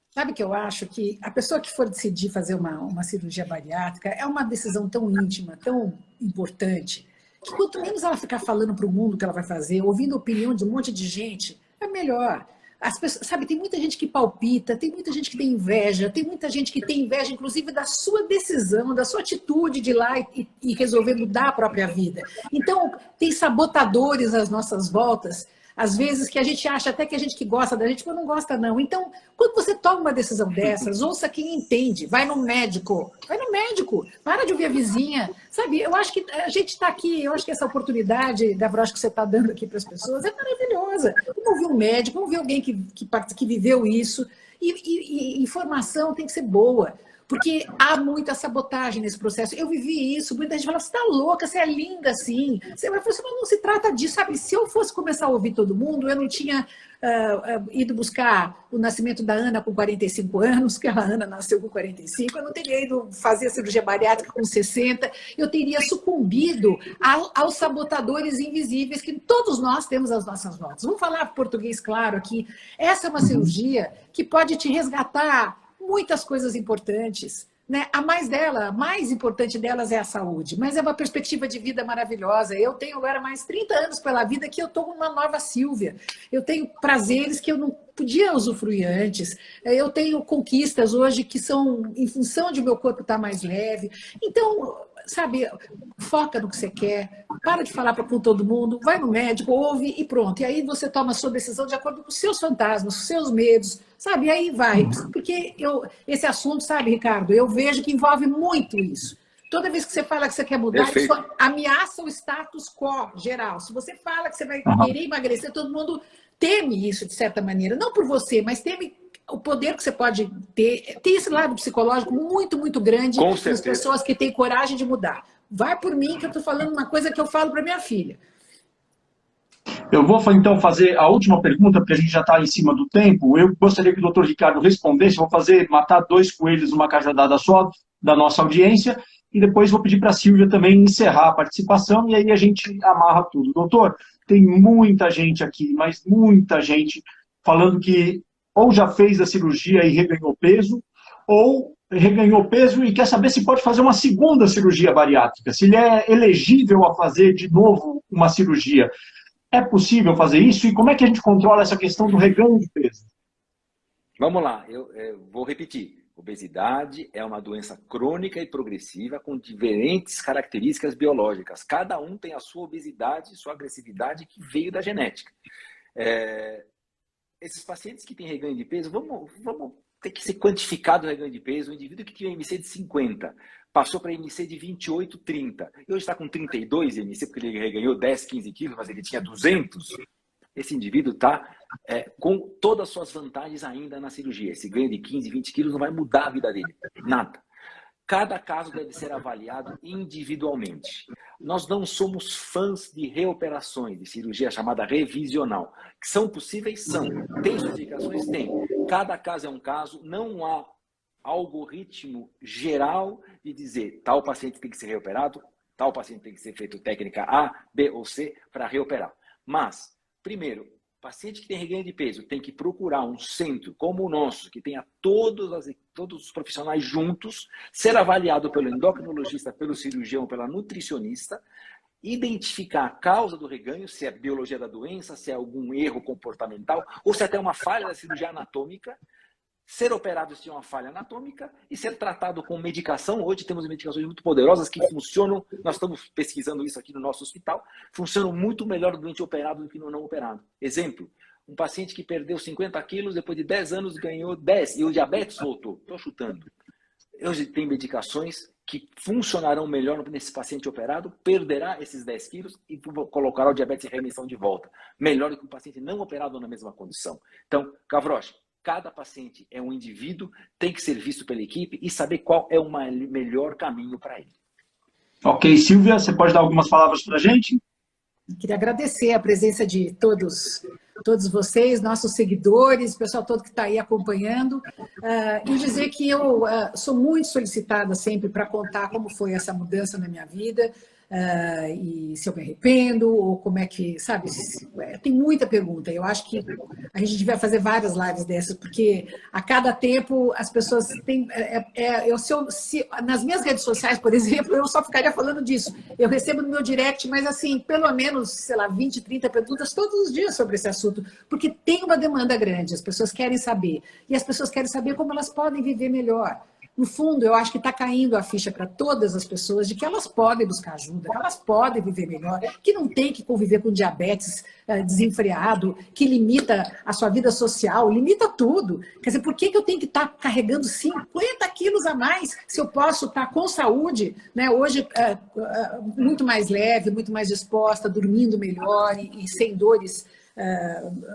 Sabe que eu acho que a pessoa que for decidir fazer uma cirurgia bariátrica é uma decisão tão íntima, tão importante, que quanto menos ela ficar falando para o mundo que ela vai fazer, ouvindo a opinião de um monte de gente, é melhor. As pessoas, sabe, tem muita gente que palpita, tem muita gente que tem inveja, tem muita gente que tem inveja, inclusive, da sua decisão, da sua atitude de ir lá e resolver mudar a própria vida. Então, tem sabotadores às nossas voltas, às vezes que a gente acha até que a gente que gosta da gente, mas não gosta não. Então, quando você toma uma decisão dessas, ouça quem entende, vai no médico, para de ouvir a vizinha, sabe? Eu acho que a gente está aqui, eu acho que essa oportunidade, Gavroche, que você está dando aqui para as pessoas é maravilhosa. Vamos ouvir um médico, vamos ouvir alguém que viveu isso, e informação tem que ser boa. Porque há muita sabotagem nesse processo. Eu vivi isso, muita gente fala, você está louca, você é linda assim. Você vai falar, mas não se trata disso, sabe? Se eu fosse começar a ouvir todo mundo, eu não tinha ido buscar o nascimento da Ana com 45 anos, que a Ana nasceu com 45, eu não teria ido fazer a cirurgia bariátrica com 60, eu teria sucumbido aos sabotadores invisíveis que todos nós temos às nossas voltas. Vamos falar português claro aqui. Essa é uma cirurgia que pode te resgatar muitas coisas importantes, né? A mais importante delas é a saúde, mas é uma perspectiva de vida maravilhosa. Eu tenho agora mais 30 anos pela vida que eu estou uma nova Silvia. Eu tenho prazeres que eu não podia usufruir antes. Eu tenho conquistas hoje que são em função de meu corpo estar mais leve. Então, sabe, foca no que você quer, para de falar com todo mundo, vai no médico, ouve e pronto. E aí você toma a sua decisão de acordo com os seus fantasmas, os seus medos, sabe? E aí vai. Porque esse assunto, sabe, Ricardo, eu vejo que envolve muito isso. Toda vez que você fala que você quer mudar, Perfeito. isso ameaça o status quo geral. Se você fala que você vai querer emagrecer, todo mundo teme isso, de certa maneira. Não por você, mas teme o poder que você pode ter. Tem esse lado psicológico muito, muito grande das pessoas que têm coragem de mudar. Vai por mim, que eu estou falando uma coisa que eu falo para minha filha. Eu vou, então, fazer a última pergunta, porque a gente já está em cima do tempo. Eu gostaria que o doutor Ricardo respondesse. Vou matar 2 coelhos numa cajadada só, da nossa audiência, e depois vou pedir para a Sílvia também encerrar a participação, e aí a gente amarra tudo. Doutor, tem muita gente aqui, mas muita gente falando que ou já fez a cirurgia e reganhou peso, ou reganhou peso e quer saber se pode fazer uma segunda cirurgia bariátrica, se ele é elegível a fazer de novo uma cirurgia. É possível fazer isso? E como é que a gente controla essa questão do reganho de peso? Vamos lá, eu vou repetir. Obesidade é uma doença crônica e progressiva com diferentes características biológicas. Cada um tem a sua obesidade, sua agressividade que veio da genética. Esses pacientes que têm reganho de peso, vamos ter que ser quantificado o reganho de peso. O indivíduo que tinha IMC de 50 passou para IMC de 28, 30. E hoje está com 32 IMC, porque ele reganhou 10, 15 quilos, mas ele tinha 200. Esse indivíduo está com todas as suas vantagens ainda na cirurgia. Esse ganho de 15, 20 quilos não vai mudar a vida dele. Nada. Cada caso deve ser avaliado individualmente. Nós não somos fãs de reoperações, de cirurgia chamada revisional. Que são possíveis? São. Tem suas indicações? Tem. Cada caso é um caso. Não há algoritmo geral de dizer tal paciente tem que ser reoperado, tal paciente tem que ser feito técnica A, B ou C para reoperar. Mas, primeiro, paciente que tem reganho de peso tem que procurar um centro como o nosso, que tenha todos os profissionais juntos, ser avaliado pelo endocrinologista, pelo cirurgião, pela nutricionista, identificar a causa do reganho, se é biologia da doença, se é algum erro comportamental, ou se é até uma falha da cirurgia anatômica, ser operado se tiver uma falha anatômica e ser tratado com medicação. Hoje temos medicações muito poderosas que funcionam, nós estamos pesquisando isso aqui no nosso hospital, funcionam muito melhor no doente operado do que no não operado. Exemplo, um paciente que perdeu 50 quilos, depois de 10 anos ganhou 10 e o diabetes voltou. Estou chutando. Hoje tem medicações que funcionarão melhor nesse paciente operado, perderá esses 10 quilos e colocará o diabetes em remissão de volta. Melhor do que um paciente não operado na mesma condição. Então, Cavroche, cada paciente é um indivíduo, tem que ser visto pela equipe e saber qual é o melhor caminho para ele. Ok, Sílvia, você pode dar algumas palavras para a gente? Queria agradecer a presença de todos vocês, nossos seguidores, o pessoal todo que está aí acompanhando, e dizer que eu sou muito solicitada sempre para contar como foi essa mudança na minha vida, e se eu me arrependo, ou como é que, sabe, tem muita pergunta. Eu acho que a gente devia fazer várias lives dessas, porque a cada tempo as pessoas têm... nas minhas redes sociais, por exemplo, eu só ficaria falando disso. Eu recebo no meu direct, mas assim, pelo menos, sei lá, 20, 30 perguntas todos os dias sobre esse assunto, porque tem uma demanda grande, as pessoas querem saber. E as pessoas querem saber como elas podem viver melhor. No fundo, eu acho que está caindo a ficha para todas as pessoas de que elas podem buscar ajuda, que elas podem viver melhor, que não tem que conviver com diabetes desenfreado, que limita a sua vida social, limita tudo. Quer dizer, por que eu tenho que estar carregando 50 quilos a mais se eu posso estar com saúde, né? Hoje, muito mais leve, muito mais disposta, dormindo melhor e sem dores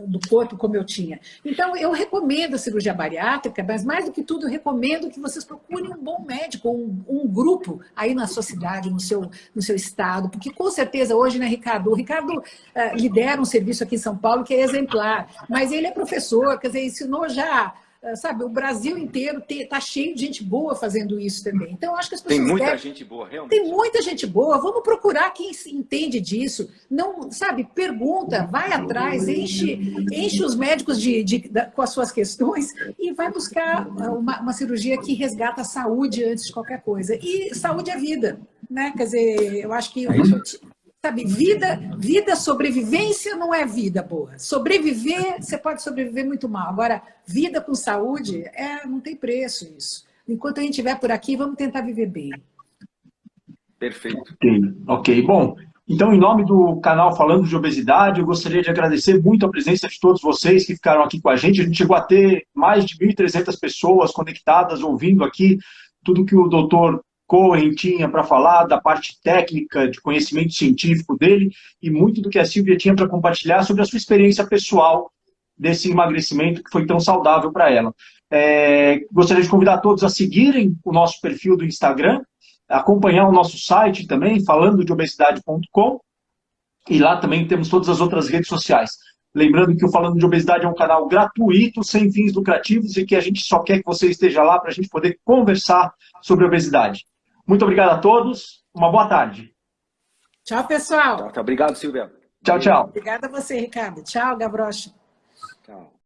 do corpo como eu tinha. Então, eu recomendo a cirurgia bariátrica, mas mais do que tudo, eu recomendo que vocês procurem um bom médico, um grupo aí na sua cidade, no seu estado, porque com certeza hoje, né, Ricardo? O Ricardo lidera um serviço aqui em São Paulo que é exemplar, mas ele é professor, quer dizer, ensinou já... Sabe, o Brasil inteiro está cheio de gente boa fazendo isso também. Então, acho que as pessoas tem muita gente boa, realmente. Tem muita gente boa. Vamos procurar quem entende disso. Não, sabe, pergunta, vai atrás, enche os médicos com as suas questões e vai buscar uma cirurgia que resgata a saúde antes de qualquer coisa. E saúde é vida, né? Quer dizer, eu acho que... Sabe, vida, sobrevivência não é vida boa. Sobreviver, você pode sobreviver muito mal. Agora, vida com saúde, não tem preço isso. Enquanto a gente estiver por aqui, vamos tentar viver bem. Perfeito. Ok. Bom, então, em nome do canal Falando de Obesidade, eu gostaria de agradecer muito a presença de todos vocês que ficaram aqui com a gente. A gente chegou a ter mais de 1.300 pessoas conectadas, ouvindo aqui tudo que o doutor Cohen tinha para falar, da parte técnica, de conhecimento científico dele, e muito do que a Silvia tinha para compartilhar sobre a sua experiência pessoal desse emagrecimento que foi tão saudável para ela. Gostaria de convidar todos a seguirem o nosso perfil do Instagram, acompanhar o nosso site também, falandodeobesidade.com, e lá também temos todas as outras redes sociais. Lembrando que o Falando de Obesidade é um canal gratuito, sem fins lucrativos, e que a gente só quer que você esteja lá para a gente poder conversar sobre obesidade. Muito obrigado a todos, uma boa tarde. Tchau, pessoal. Obrigado, Silvia. Tchau, tchau. Obrigada a você, Ricardo. Tchau, Gavroche. Tchau.